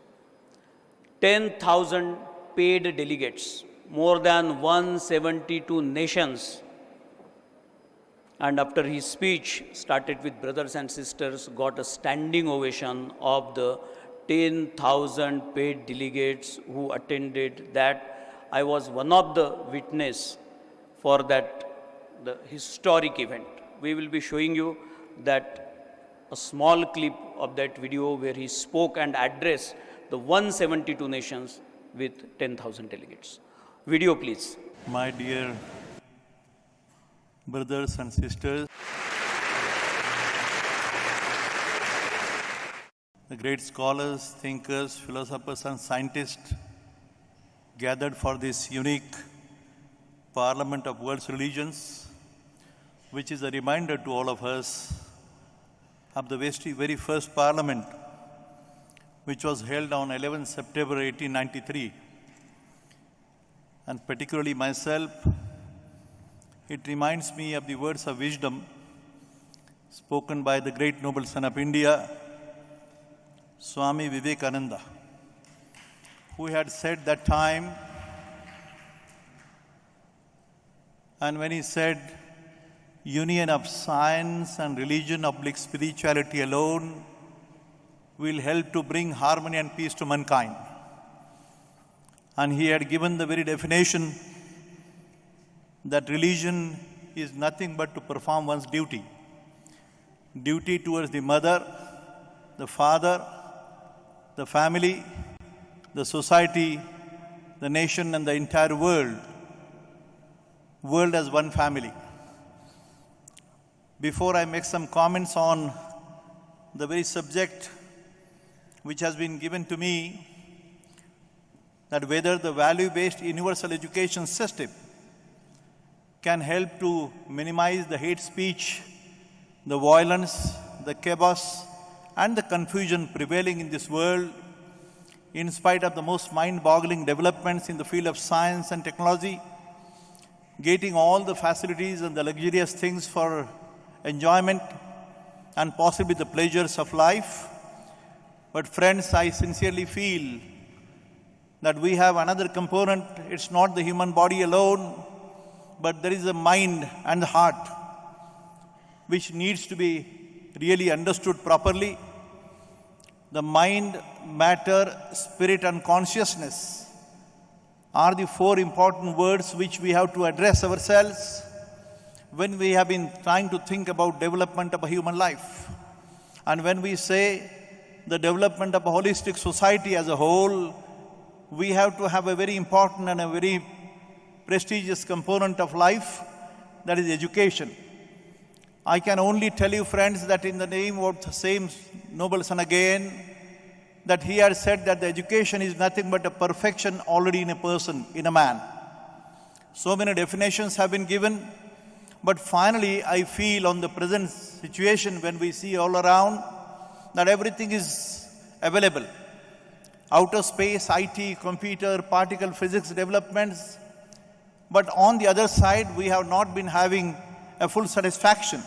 10,000 paid delegates, more than 172 nations. And after his speech, started with brothers and sisters, got a standing ovation of the 10,000 paid delegates who attended that. I was one of the witness for that, the historic event. We will be showing you that a small clip of that video where he spoke and addressed the 172 nations with 10,000 delegates. Video, please. My dear brothers and sisters, the great scholars, thinkers, philosophers and scientists gathered for this unique Parliament of World's Religions, which is a reminder to all of us of the very first Parliament, which was held on 11 September 1893. And particularly myself, it reminds me of the words of wisdom spoken by the great noble son of India, Swami Vivekananda, who had said that time, and when he said, union of science and religion oblique spirituality alone will help to bring harmony and peace to mankind. And he had given the very definition that religion is nothing but to perform one's duty. Duty towards the mother, the father, the family, the society, the nation and the entire world. World as one family. Before I make some comments on the very subject which has been given to me, that whether the value-based universal education system can help to minimize the hate speech, the violence, the chaos, and the confusion prevailing in this world, in spite of the most mind-boggling developments in the field of science and technology, getting all the facilities and the luxurious things for enjoyment and possibly the pleasures of life. But friends, I sincerely feel that we have another component. It's not the human body alone, but there is a mind and the heart which needs to be really understood properly. The mind, matter, spirit and consciousness are the four important words which we have to address ourselves when we have been trying to think about development of a human life. And when we say the development of a holistic society as a whole, we have to have a very important and a very prestigious component of life, that is education. I can only tell you, friends, that in the name of the same noble son again, that he had said that the education is nothing but a perfection already in a person, in a man. So many definitions have been given, but finally I feel on the present situation when we see all around that everything is available. outer space, IT, computer, particle physics developments. But on the other side, we have not been having a full satisfaction.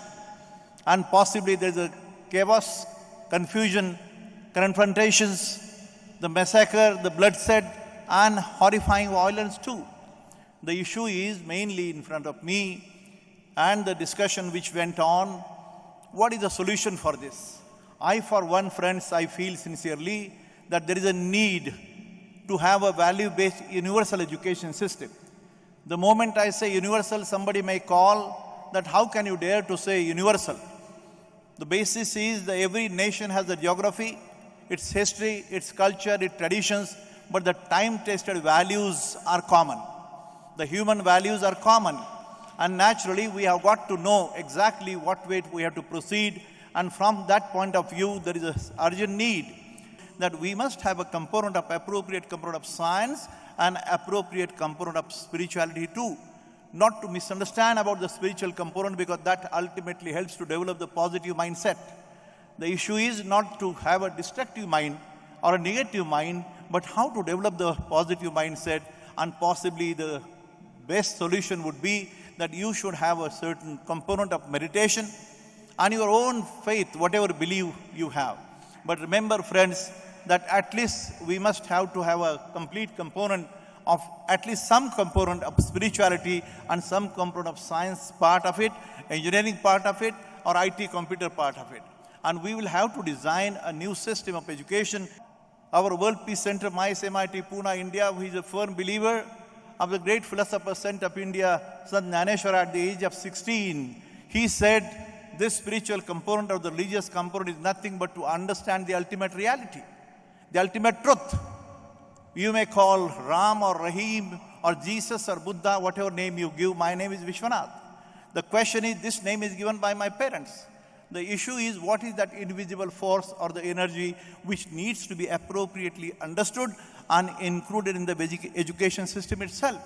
And possibly there's a chaos, confusion, confrontations, the massacre, the bloodshed, and horrifying violence too. The issue is mainly in front of me and the discussion which went on. What is the solution for this? I, for one, friends, I feel sincerely that there is a need to have a value-based universal education system. The moment I say universal, somebody may call that how can you dare to say universal? The basis is that every nation has a geography, its history, its culture, its traditions, but the time-tested values are common. The human values are common. And naturally, we have got to know exactly what way we have to proceed. And from that point of view, there is an urgent need that we must have a component of appropriate component of science and appropriate component of spirituality too. Not to misunderstand about the spiritual component, because that ultimately helps to develop the positive mindset. The issue is not to have a destructive mind or a negative mind, but how to develop the positive mindset. And possibly the best solution would be that you should have a certain component of meditation and your own faith, whatever belief you have. But remember, friends, that at least we must have to have a complete component of at least some component of spirituality and some component of science part of it, engineering part of it, or IT computer part of it. And we will have to design a new system of education. Our World Peace Center, MITWPU, Pune, India, who is a firm believer of the great philosopher saint of India, Sant Jnaneshwara, at the age of 16, he said, this spiritual component or the religious component is nothing but to understand the ultimate reality, the ultimate truth. You may call Ram or Rahim or Jesus or Buddha, whatever name you give. My name is Vishwanath. The question is, this name is given by my parents. The issue is, what is that invisible force or the energy which needs to be appropriately understood and included in the education system itself.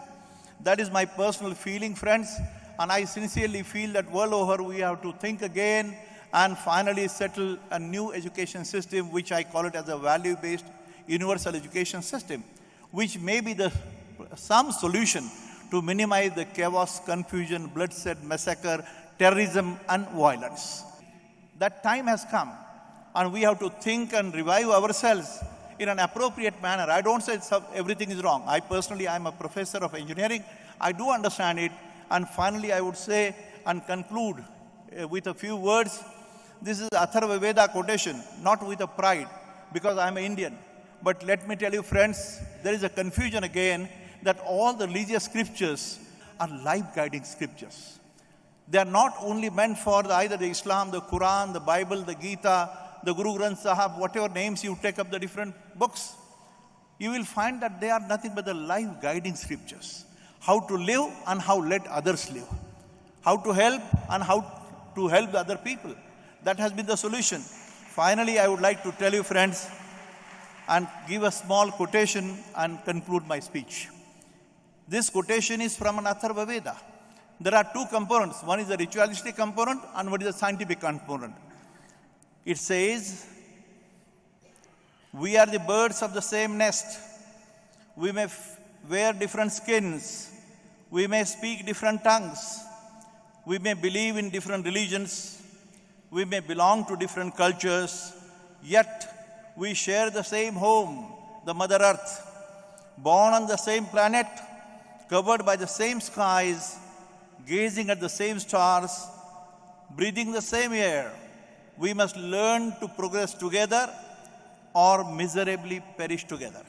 That is my personal feeling, friends, and I sincerely feel that world over we have to think again and finally settle a new education system, which I call it as a value-based universal education system, which may be some solution to minimize the chaos, confusion, bloodshed, massacre, terrorism, and violence. That time has come, and we have to think and revive ourselves in an appropriate manner. I don't say everything is wrong. I personally, I'm a professor of engineering. I do understand it. And finally, I would say and conclude with a few words. This is Atharva Veda quotation, not with a pride, because I'm an Indian. But let me tell you, friends, there is a confusion again that all the religious scriptures are life-guiding scriptures. They are not only meant for either the Islam, the Quran, the Bible, the Gita, the Guru Granth Sahib, whatever names you take up the different books. You will find that they are nothing but the life-guiding scriptures. How to live and how let others live. How to help and how to help the other people. That has been the solution. Finally, I would like to tell you, friends, and give a small quotation and conclude my speech. This quotation is from an Atharva Veda. There are two components. One is the ritualistic component and one is the scientific component. It says, we are the birds of the same nest. We may wear different skins. We may speak different tongues. We may believe in different religions. We may belong to different cultures. Yet we share the same home, the Mother Earth, born on the same planet, covered by the same skies, gazing at the same stars, breathing the same air. We must learn to progress together or miserably perish together.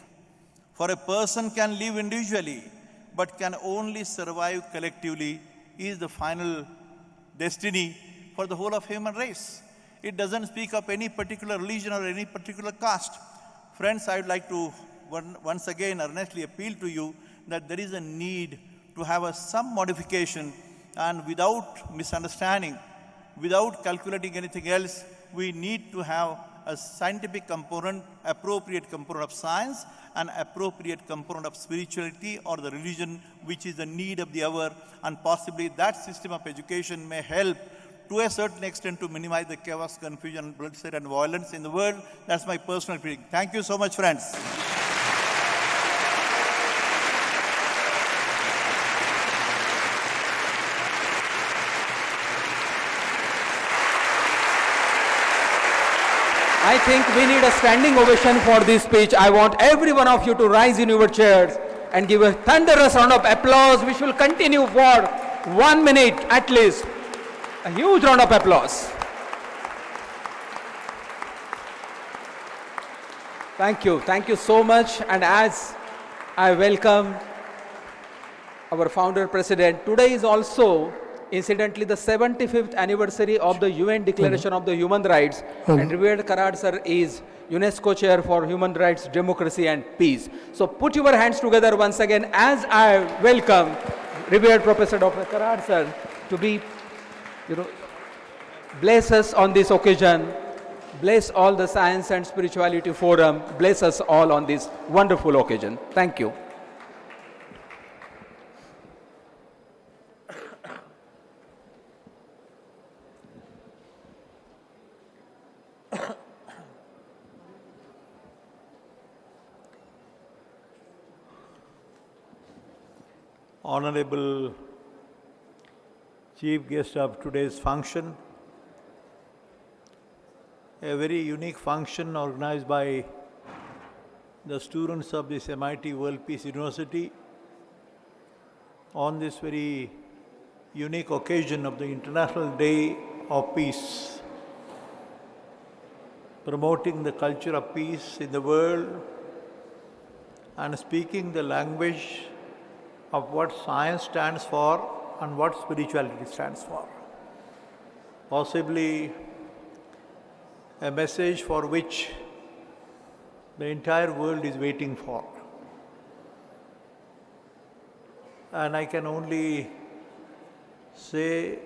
For a person can live individually, but can only survive collectively is the final destiny for the whole of human race. It doesn't speak of any particular religion or any particular caste. Friends, I would like to once again earnestly appeal to you that there is a need to have some modification, and without misunderstanding, without calculating anything else, we need to have a scientific component, appropriate component of science, and appropriate component of spirituality or the religion, which is the need of the hour, and possibly that system of education may help to a certain extent to minimize the chaos, confusion, bloodshed, and violence in the world. That's my personal feeling. Thank you so much, friends. I think we need a standing ovation for this speech. I want every one of you to rise in your chairs and give a thunderous round of applause, which will continue for 1 minute at least. A huge round of applause. Thank you so much. And as I welcome our founder president, today is also incidentally the 75th anniversary of the UN Declaration of the Human Rights, and revered Karad sir is UNESCO Chair for Human Rights, Democracy and Peace. So put your hands together once again as I welcome revered Professor Dr. Karad sir to be, bless us on this occasion, bless all the Science and Spirituality Forum, bless us all on this wonderful occasion. Thank you. Honorable Chief Guest of today's function, a very unique function organized by the students of this MIT World Peace University on this very unique occasion of the International Day of Peace, promoting the culture of peace in the world and speaking the language of what science stands for and what spirituality stands for. Possibly a message for which the entire world is waiting for. And I can only say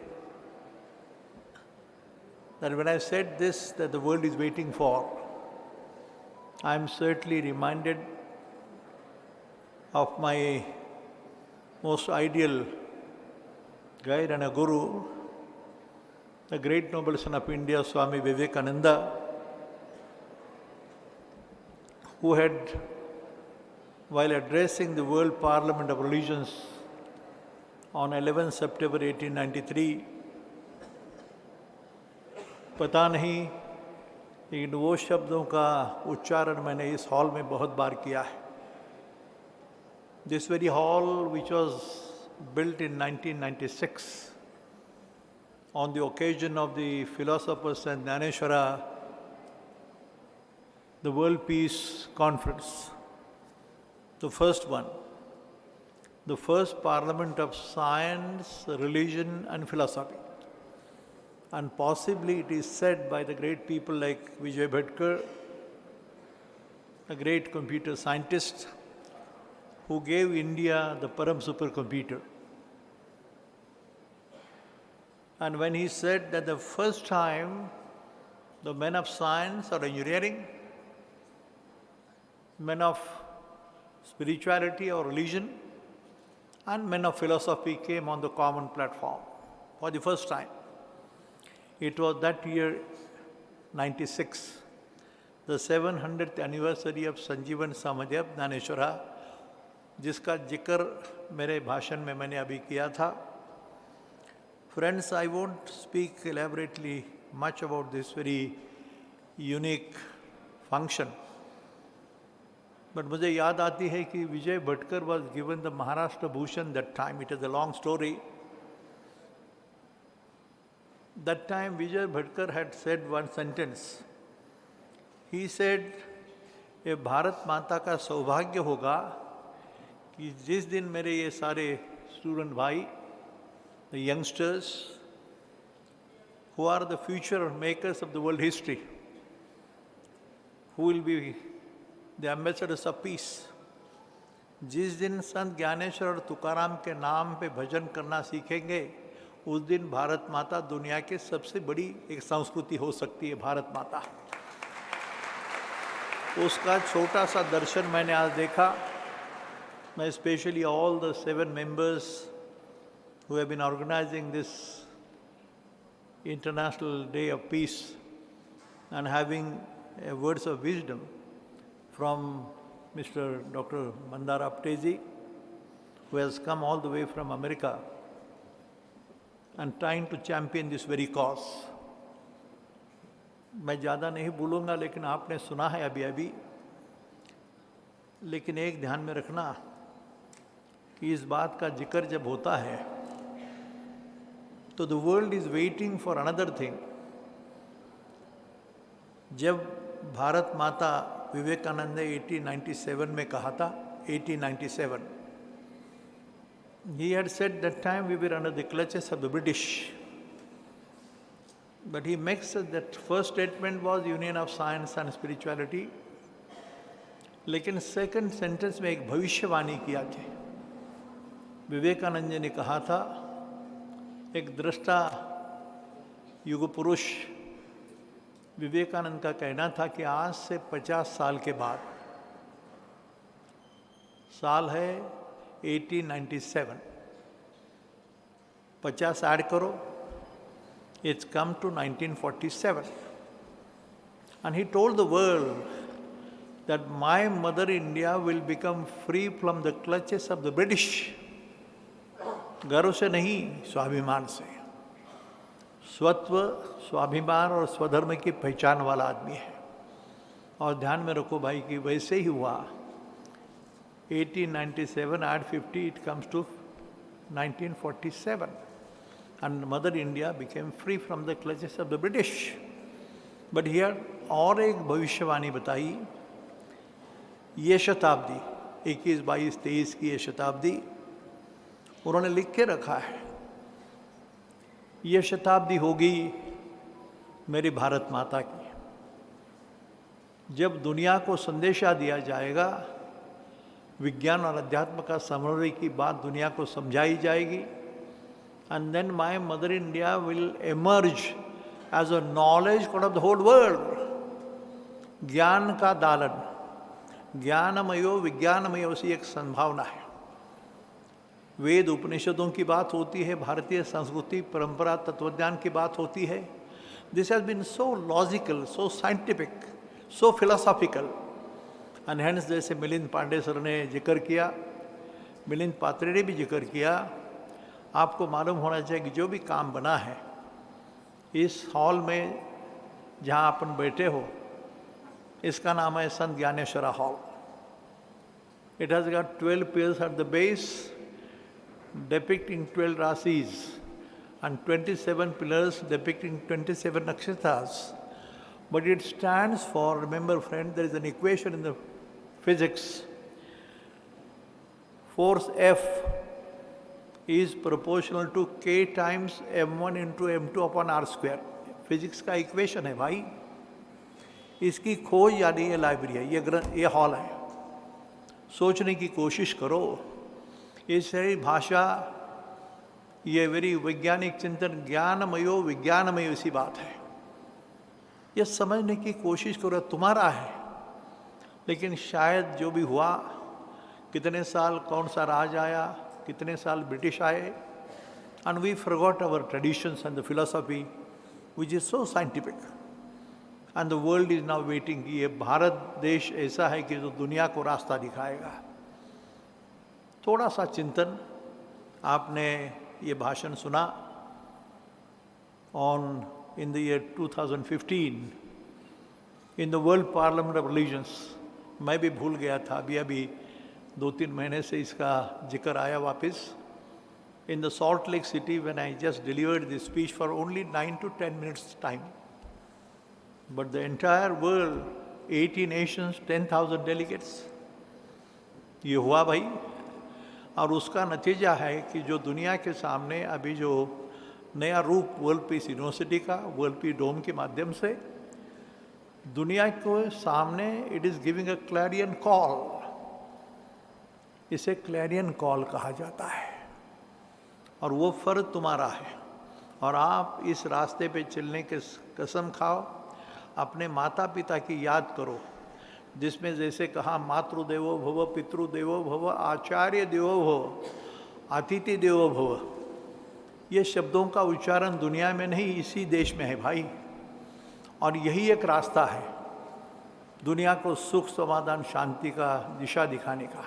that when I said this, that the world is waiting for, I am certainly reminded of my most ideal guide and a guru, the great noble son of India, Swami Vivekananda, who had, while addressing the World Parliament of Religions on 11 September 1893, पता नहीं लेकिन वो शब्दों का उच्चारण मैंने इस hall में बहुत बार किया है. This very hall, which was built in 1996 on the occasion of the philosophers and Jnaneshwara, the World Peace Conference, the first one, the first parliament of science, religion and philosophy. And possibly it is said by the great people like B.Gdeshmukh, a great computer scientist, who gave India the Param supercomputer. And when he said that the first time the men of science or engineering, men of spirituality or religion, and men of philosophy came on the common platform for the first time. It was that year, 96, the 700th anniversary of Sanjeevan Samadhyam Jnaneshwara, जिसका जिक्र मेरे भाषण में मैंने अभी किया था. Friends, I won't speak elaborately much about this very unique function. But मुझे याद आती है कि Vijay Bhatkar was given the Maharashtra Bhushan that time. It is a long story. That time Vijay Bhatkar had said one sentence. He said, ये भारत माता का सौभाग्य होगा कि जिस दिन मेरे ये सारे स्टूडेंट भाई, the youngsters who are the future makers of the world history, who will be the ambassadors of peace, जिस दिन संत ज्ञानेश्वर और तुकाराम के नाम पे भजन करना सीखेंगे, उस दिन भारत माता दुनिया के सबसे बड़ी एक संस्कृति हो सकती है. भारत माता, उसका छोटा सा दर्शन मैंने आज देखा. मैं especially all the 7 members who have been organizing this International Day of Peace and having words of wisdom from Mr. Dr. Mandara Apteji, who has come all the way from America and trying to champion this very cause. मैं ज़्यादा नहीं बोलूँगा, लेकिन आपने सुना है अभी अभी। लेकिन एक ध्यान में रखना कि इस बात का जिक्र जब होता है तो the world is waiting for another thing. जब भारत माता विवेकानंद ने 1897 में कहा था, 1897, he had said that time we were under the clutches of the British. But he makes that first statement was union of science and spirituality. लेकिन second sentence में एक भविष्यवाणी किया था। विवेकानंद जी ने कहा था, एक दृष्टा युग पुरुष विवेकानंद का कहना था कि आज से 50 साल के बाद, साल है 1897, 50 ऐड करो, it's come to 1947. And he told the world that my mother India will become free from the clutches of the British. गर्व से नहीं, स्वाभिमान से। स्वत्व, स्वाभिमान और स्वधर्म की पहचान वाला आदमी है। और ध्यान में रखो भाई कि वैसे ही हुआ। 1897 add 50, it comes to 1947. And Mother India became free from the clutches of the British. But here और एक भविष्यवाणी बताई, ये शताब्दी 21, 22, 23 की ये शताब्दी उन्होंने लिख के रखा है, ये शताब्दी होगी मेरी भारत माता की, जब दुनिया को संदेशा दिया जाएगा, विज्ञान और अध्यात्म का समन्वय की बात दुनिया को समझाई जाएगी। And then my mother India will emerge as a knowledge god of the whole world. ज्ञान का दालन, ज्ञानमयो विज्ञानमयो सी एक संभावना है। वेद उपनिषदों की बात होती है, भारतीय संस्कृति परंपरा तत्वज्ञान की बात होती है। This has been so logical, so scientific, so philosophical. And hence जैसे मिलिंद पांडे सर ने जिक्र किया, मिलिंद पात्रे ने भी जिक्र किया, आपको मालूम होना चाहिए कि जो भी काम बना है इस हॉल में जहाँ अपन बैठे हो, इसका नाम है संत Dnyaneshwara hall. It has got 12 pillars at the base depicting 12 rasis and 27 pillars depicting 27 nakshatras. But it stands for, remember friend, there is an equation in the physics. Force F is proportional to k times m1 into m2 upon r square. Physics का equation है भाई। इसकी खोज यानी ये library है, ये hall है। सोचने की कोशिश करो। ये सारी भाषा, ये वेरी वैज्ञानिक चिंतन, ज्ञानमयो विज्ञानमयो इसी बात है। ये समझने की कोशिश करो, तुम्हारा है। लेकिन शायद जो भी हुआ, कितने साल कौन सा राज आया, कितने साल ब्रिटिश आए, and we forgot our traditions and the philosophy which is so scientific. And the world is now waiting कि ये भारत देश ऐसा है कि जो दुनिया को रास्ता दिखाएगा। थोड़ा सा चिंतन, आपने ये भाषण सुना in the year 2015 in the World Parliament of Religions. मैं भी भूल गया था, अभी 2-3 महीने से इसका जिक्र आया वापस। In the Salt Lake City, when I just delivered this speech for only 9 to 10 minutes time. But the entire world, 80 nations, 10,000 delegates, ये हुआ भाई। और उसका नतीजा है कि जो दुनिया के सामने अभी जो नया रूप वर्ल्ड पीस यूनिवर्सिटी का, वर्ल्ड पीस डोम के माध्यम से दुनिया को सामने it is giving a Clarion call. इसे क्लैरियन कॉल कहा जाता है। और वो फर्ज तुम्हारा है। और आप इस रास्ते पे चलने के कसम खाओ, अपने माता पिता की याद करो, जिसमें जैसे कहा मातृदेवो भव, पितृदेवो भव, आचार्य देवो भव, अतिथि देवो भव। ये शब्दों का उच्चारण दुनिया में नहीं, इसी देश में है भाई। और यही एक रास्ता है दुनिया को सुख, समाधान, शांति का दिशा दिखाने का।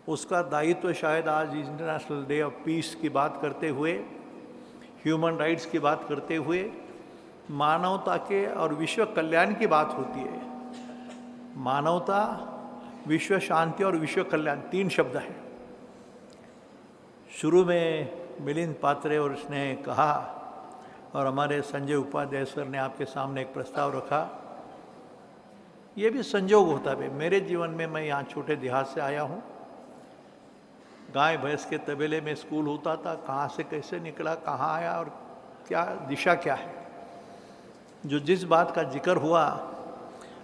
उसका दायित्व शायद आज इंटरनेशनल डे ऑफ पीस की बात करते हुए, ह्यूमन राइट्स की बात करते हुए, मानवता के और विश्व कल्याण की बात होती है। मानवता, विश्व शांति और विश्व कल्याण 3 शब्द हैं। शुरू में मिलिंद पात्रे और उसने कहा और हमारे संजय उपाध्याय सर ने आपके सामने एक प्रस्ताव रखा। ये भी संजोग होता है। मेरे जीवन में मैं यहाँ छोटे देहात से आया हूँ। गाय भैंस के तबेले में स्कूल होता था। कहाँ से कैसे निकला, कहाँ आया और क्या दिशा क्या है। जो जिस बात का जिक्र हुआ,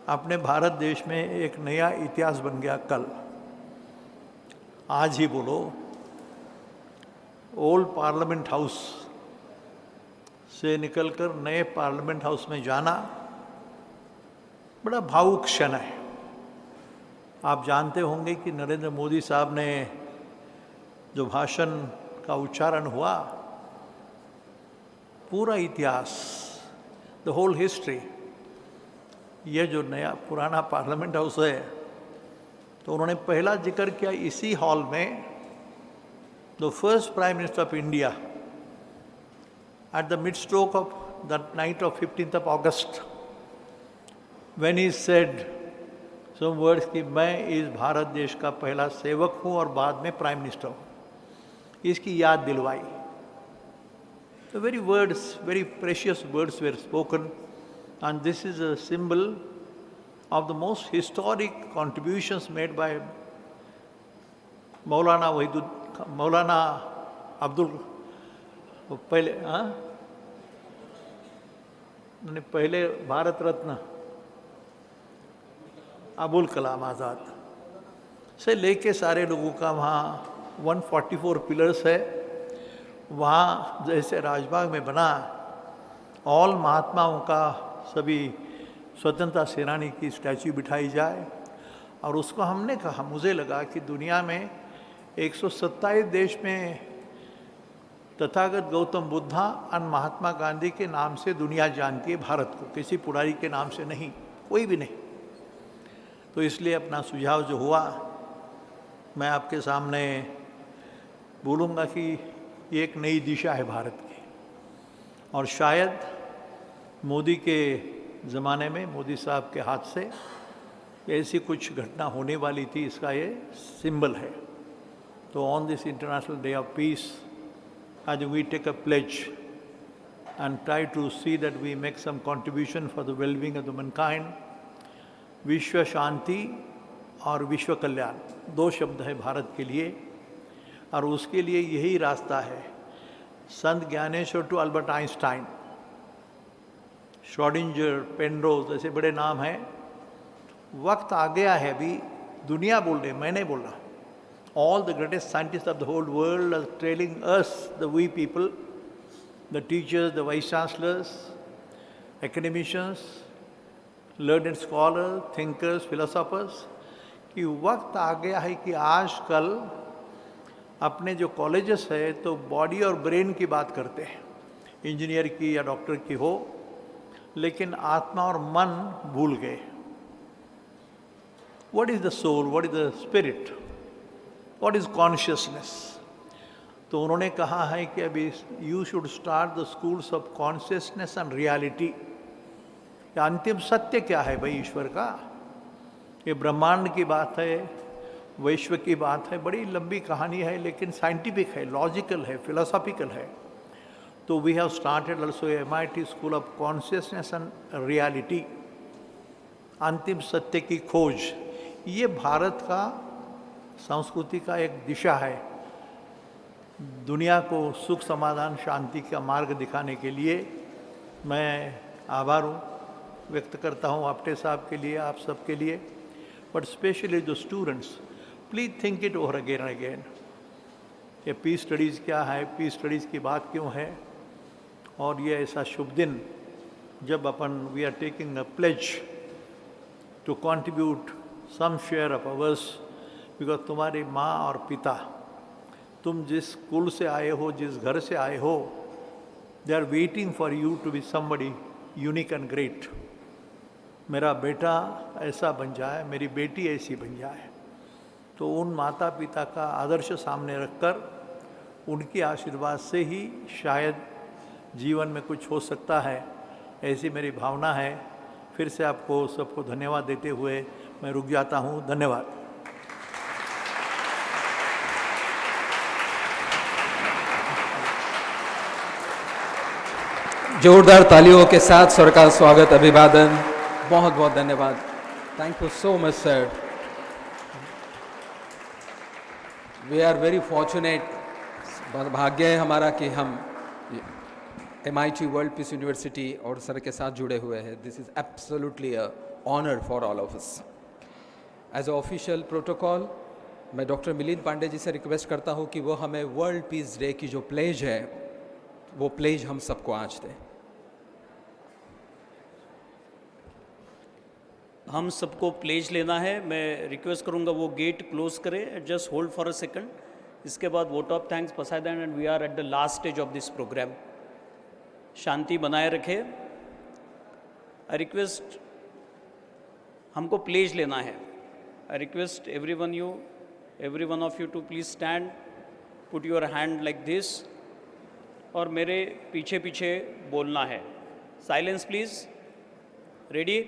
अपने भारत देश में एक नया इतिहास बन गया। कल आज ही बोलो, ओल्ड पार्लियामेंट हाउस से निकलकर नए पार्लियामेंट हाउस में जाना बड़ा भावुक क्षण है। आप जानते होंगे कि नरेंद्र मोदी साहब ने जो भाषण का उच्चारण हुआ, पूरा इतिहास, द होल हिस्ट्री, ये जो नया पुराना पार्लियामेंट हाउस है, तो उन्होंने पहला जिक्र किया इसी हॉल में, the first prime minister of India at the mid stroke of the night of 15th of August, when he said some words कि मैं इस भारत देश का पहला सेवक हूँ और बाद में प्राइम मिनिस्टर हूँ, इसकी याद दिलवाई। The very words, very precious words were spoken, and this is a symbol of the most historic contributions made by Maulana Abdul पहले भारत रत्न अबुल कलाम आज़ाद से लेके सारे लोगों का वहाँ 144 पिलर्स है। वहाँ जैसे राजबाग में बना, ऑल महात्माओं का, सभी स्वतंत्रता सेनानी की स्टैच्यू बिठाई जाए। और उसको हमने कहा, मुझे लगा कि दुनिया में 127 देश में तथागत गौतम बुद्धा और महात्मा गांधी के नाम से दुनिया जानती है भारत को, किसी पुरारी के नाम से नहीं, कोई भी नहीं। तो इसलिए अपना सुझाव जो हुआ, मैं आपके सामने बोलूँगा कि ये एक नई दिशा है भारत की। और शायद मोदी के ज़माने में, मोदी साहब के हाथ से ऐसी कुछ घटना होने वाली थी, इसका ये सिंबल है। तो on this international day of peace, as we take a pledge and try to see that we make some contribution for the well-being of the mankind, विश्व शांति और विश्व कल्याण 2 शब्द है भारत के लिए, और उसके लिए यही रास्ता है। Sant Dnyaneshwar to Albert Einstein, Schrodinger, Penrose, ऐसे बड़े नाम हैं। वक्त आ गया है, अभी दुनिया बोल रही, मैं नहीं बोल रहा। All the greatest scientists of the whole world are telling us, the we people, the teachers, the vice chancellors, academicians, learned scholars, thinkers, philosophers, कि वक्त आ गया है कि आजकल अपने जो कॉलेजेस है तो बॉडी और ब्रेन की बात करते हैं, इंजीनियर की या डॉक्टर की हो, लेकिन आत्मा और मन भूल गए। What is the soul? What is the spirit? What is consciousness? तो उन्होंने कहा है कि अभी you should start the schools of consciousness and reality। अंतिम सत्य क्या है भाई ईश्वर का? ये ब्रह्मांड की बात है, वैश्व की बात है, बड़ी लंबी कहानी है, लेकिन साइंटिफिक है, लॉजिकल है, फिलोसॉफिकल है। तो we have started also MIT school of consciousness and reality, अंतिम सत्य की खोज। ये भारत का संस्कृति का एक दिशा है, दुनिया को सुख, समाधान, शांति का मार्ग दिखाने के लिए। मैं आभार व्यक्त करता हूँ आपटे साहब के लिए, आप सब के लिए, बट स्पेशली जो students, please think it over again and again. ये पीस स्टडीज़ क्या है, पीस स्टडीज़ की बात क्यों है, और ये ऐसा शुभ दिन जब अपन we are taking a pledge to contribute some share of ours, because तुम्हारी माँ और पिता, तुम जिस स्कूल से आए हो, जिस घर से आए हो, they are waiting for you to be somebody unique and great. मेरा बेटा ऐसा बन जाए, मेरी बेटी ऐसी बन जाए। तो उन माता पिता का आदर्श सामने रखकर, उनके आशीर्वाद से ही शायद जीवन में कुछ हो सकता है। ऐसी मेरी भावना है। फिर से आपको सबको धन्यवाद देते हुए मैं रुक जाता हूँ। धन्यवाद। जोरदार तालियों के साथ सर का स्वागत, अभिवादन। बहुत बहुत धन्यवाद। Thank you so much sir. We are very fortunate, भाग्य है हमारा कि हम MIT वर्ल्ड पीस यूनिवर्सिटी और सर के साथ जुड़े हुए हैं। This is absolutely a honour for all of us. As a official protocol मैं डॉक्टर मिलिंद पांडे जी से रिक्वेस्ट करता हूँ कि वो हमें वर्ल्ड पीस डे की जो प्लेज है वो प्लेज हम सबको आज दें। हम सबको प्लेज लेना है। मैं रिक्वेस्ट करूंगा वो गेट क्लोज करें। Just hold for a second. इसके बाद वोट ऑफ थैंक्स पसाइडन and we are at the last stage of this program. शांति बनाए रखें। आई रिक्वेस्ट, हमको प्लेज लेना है। I request every one of you to please stand, put your hand like this और मेरे पीछे पीछे बोलना है। Silence please. Ready?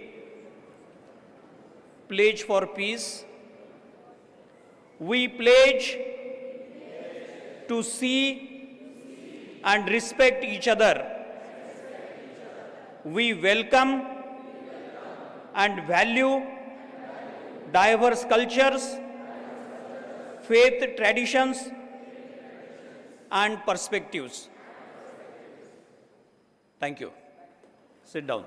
Pledge for peace. We pledge to see and respect each other. We welcome and value diverse cultures, faith traditions, and perspectives. Thank you. Sit down.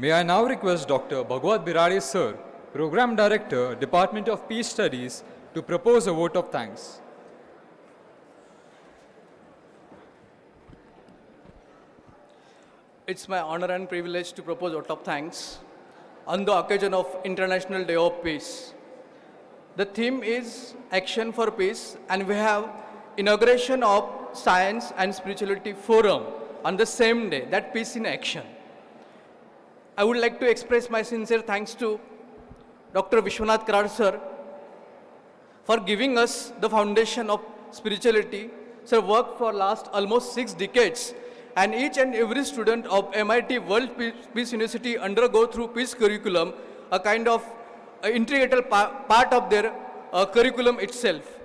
May I now request Dr. Bhagwat Birade Sir, Program Director, Department of Peace Studies, to propose a vote of thanks. It's my honor and privilege to propose a vote of thanks on the occasion of International Day of Peace. The theme is Action for Peace, and we have inauguration of Science and Spirituality Forum on the same day, that Peace in Action. I would like to express my sincere thanks to Dr. Vishwanath Karad sir for giving us the foundation of spirituality. Sir worked for last almost 6 decades, and each and every student of MIT World Peace University undergo through peace curriculum a kind of integral part of their curriculum itself.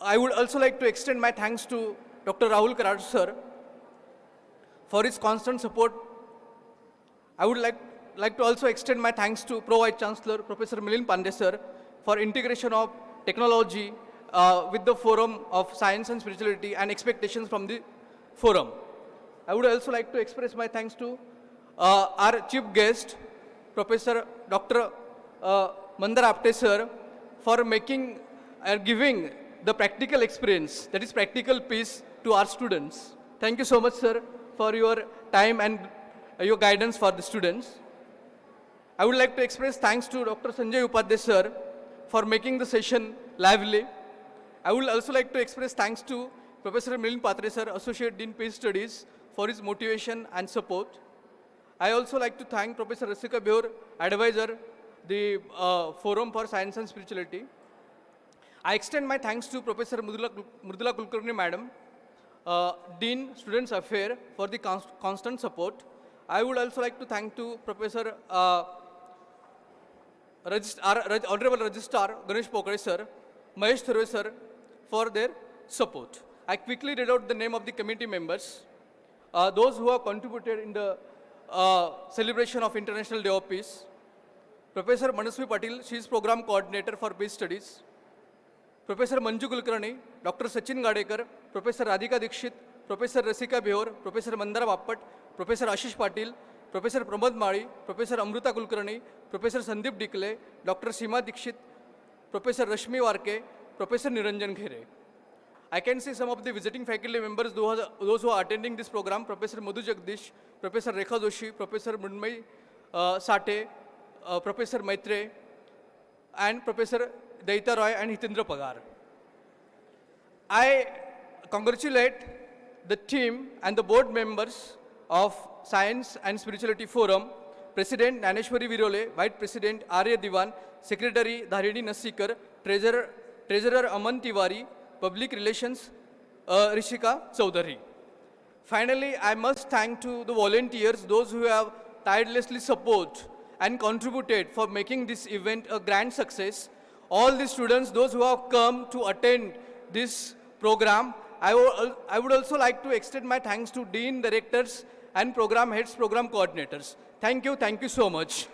I would also like to extend my thanks to Dr. Rahul Karad sir for his constant support. I would like to also extend my thanks to Pro Vice Chancellor Professor Milind Pandey sir for integration of technology with the forum of science and spirituality and expectations from the forum. I would also like to express my thanks to our chief guest, Professor Dr. Mandar Apte sir, for making giving the practical experience, that is practical peace, to our students. Thank you so much sir for your time and your guidance for the students. I would like to express thanks to Dr. Sanjay Upadhyay sir for making the session lively. I would also like to express thanks to Professor Milind Patre sir, Associate Dean Peace Studies, for his motivation and support. I also like to thank Professor Rasika Beur, advisor, the Forum for Science and Spirituality. I extend my thanks to Professor Mridula Kulkarni madam, Dean Students Affairs, for the constant support. I would also like to thank to Professor Honorable Registrar Ganesh Pokare sir, Mahesh Thurve sir, for their support. I quickly read out the name of the committee members, those who have contributed in the celebration of International Day of Peace. Professor Manasvi Patil, she is Program Coordinator for Peace Studies. Professor Manju Kulkarni, Dr. Sachin Gadekar, Professor Radhika Dikshit, Professor Rasika Beur, Professor Mandara Bappat, Professor Ashish Patil, Professor Pramod Mari, Professor Amruta Kulkarni, Professor Sandeep Dikle, Dr. Seema Dikshit, Professor Rashmi Warke, Professor Niranjan Ghere. I can see some of the visiting faculty members, those who are attending this program: Professor Madhu Jagdish, Professor Rekha Joshi, Professor Mundmai Sate, Professor Maitre, and Professor Daita Roy and Hitendra Pagar. I congratulate the team and the board members of Science and Spirituality Forum, President Naneshwari Virole, Vice President Arya Diwan, Secretary Dharini Nasikar, Treasurer Aman Tiwari, Public Relations Rishika Chaudhary. Finally, I must thank to the volunteers, those who have tirelessly support and contributed for making this event a grand success. All the students, those who have come to attend this program. I would also like to extend my thanks to Dean, Directors, and Program Heads, Program Coordinators. Thank you so much.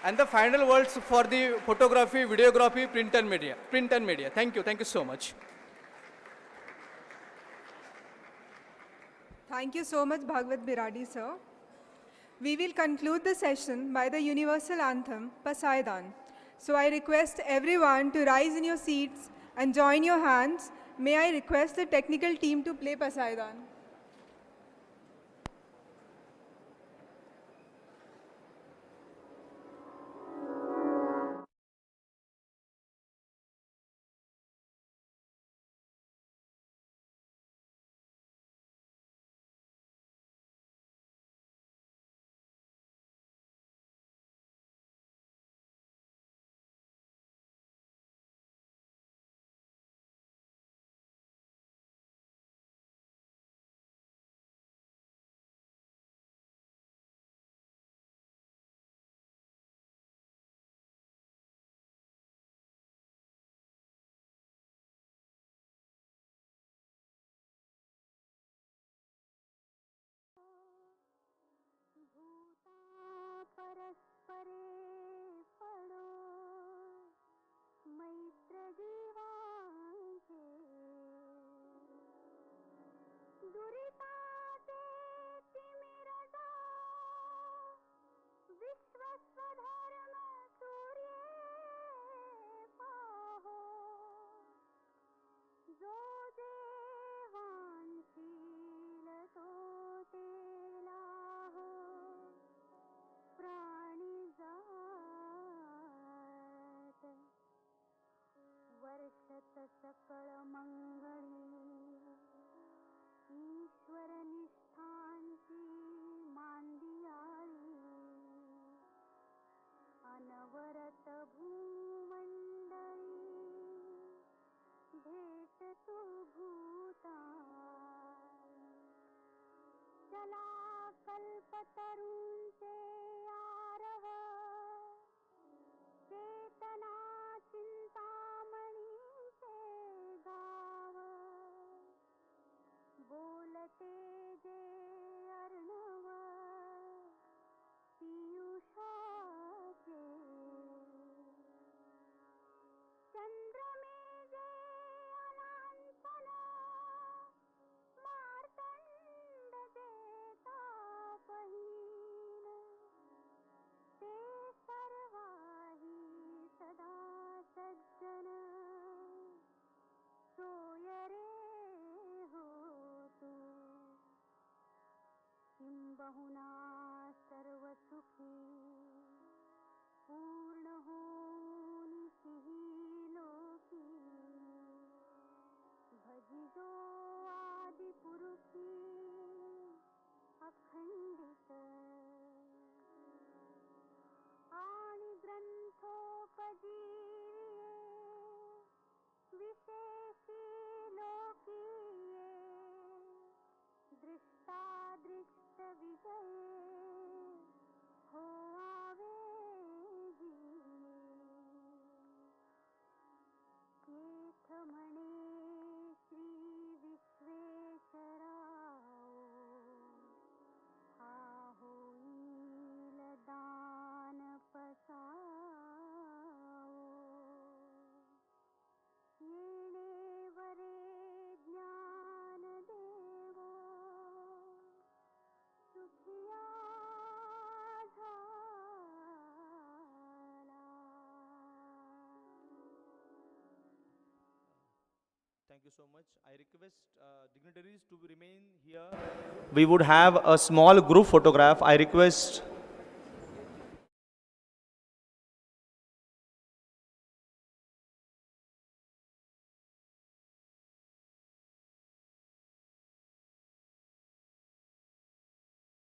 And the final words for the photography, videography, print and media. Thank you so much. Thank you so much, Bhagwat Biradi, sir. We will conclude the session by the universal anthem, Pasaidan. So I request everyone to rise in your seats and join your hands. May I request the technical team to play Pasaidan. सकळ मंगळी ईश्वर निष्ठांची मांदियाळी अनवरत भूमंडळी भेट तू भूता चला कल्पतरूंचे आरव चेतना चिंतामणीचे गाव बोलते जे अर्णव पियुषाचे चंद्रमे जे अनांतन मार्तंड देता पहिन ते सर्वाही सदा सज्जन सोय रे हो तू किंबहुना सर्व सुखी पूर्ण होनिसिही लोकी भजिजो आदि पुरुषी अखंडित आणि ग्रंथोपजीविये विशेषी लोकीये दृष्टादृष्ट विजये हो आवे जीवे येथ म्हणे श्री विश्वेश्वराओ हा होईल दान पसाओ येणे वरे ज्ञान देवो सुखिया Thank you so much. I request dignitaries to remain here. We would have a small group photograph. I request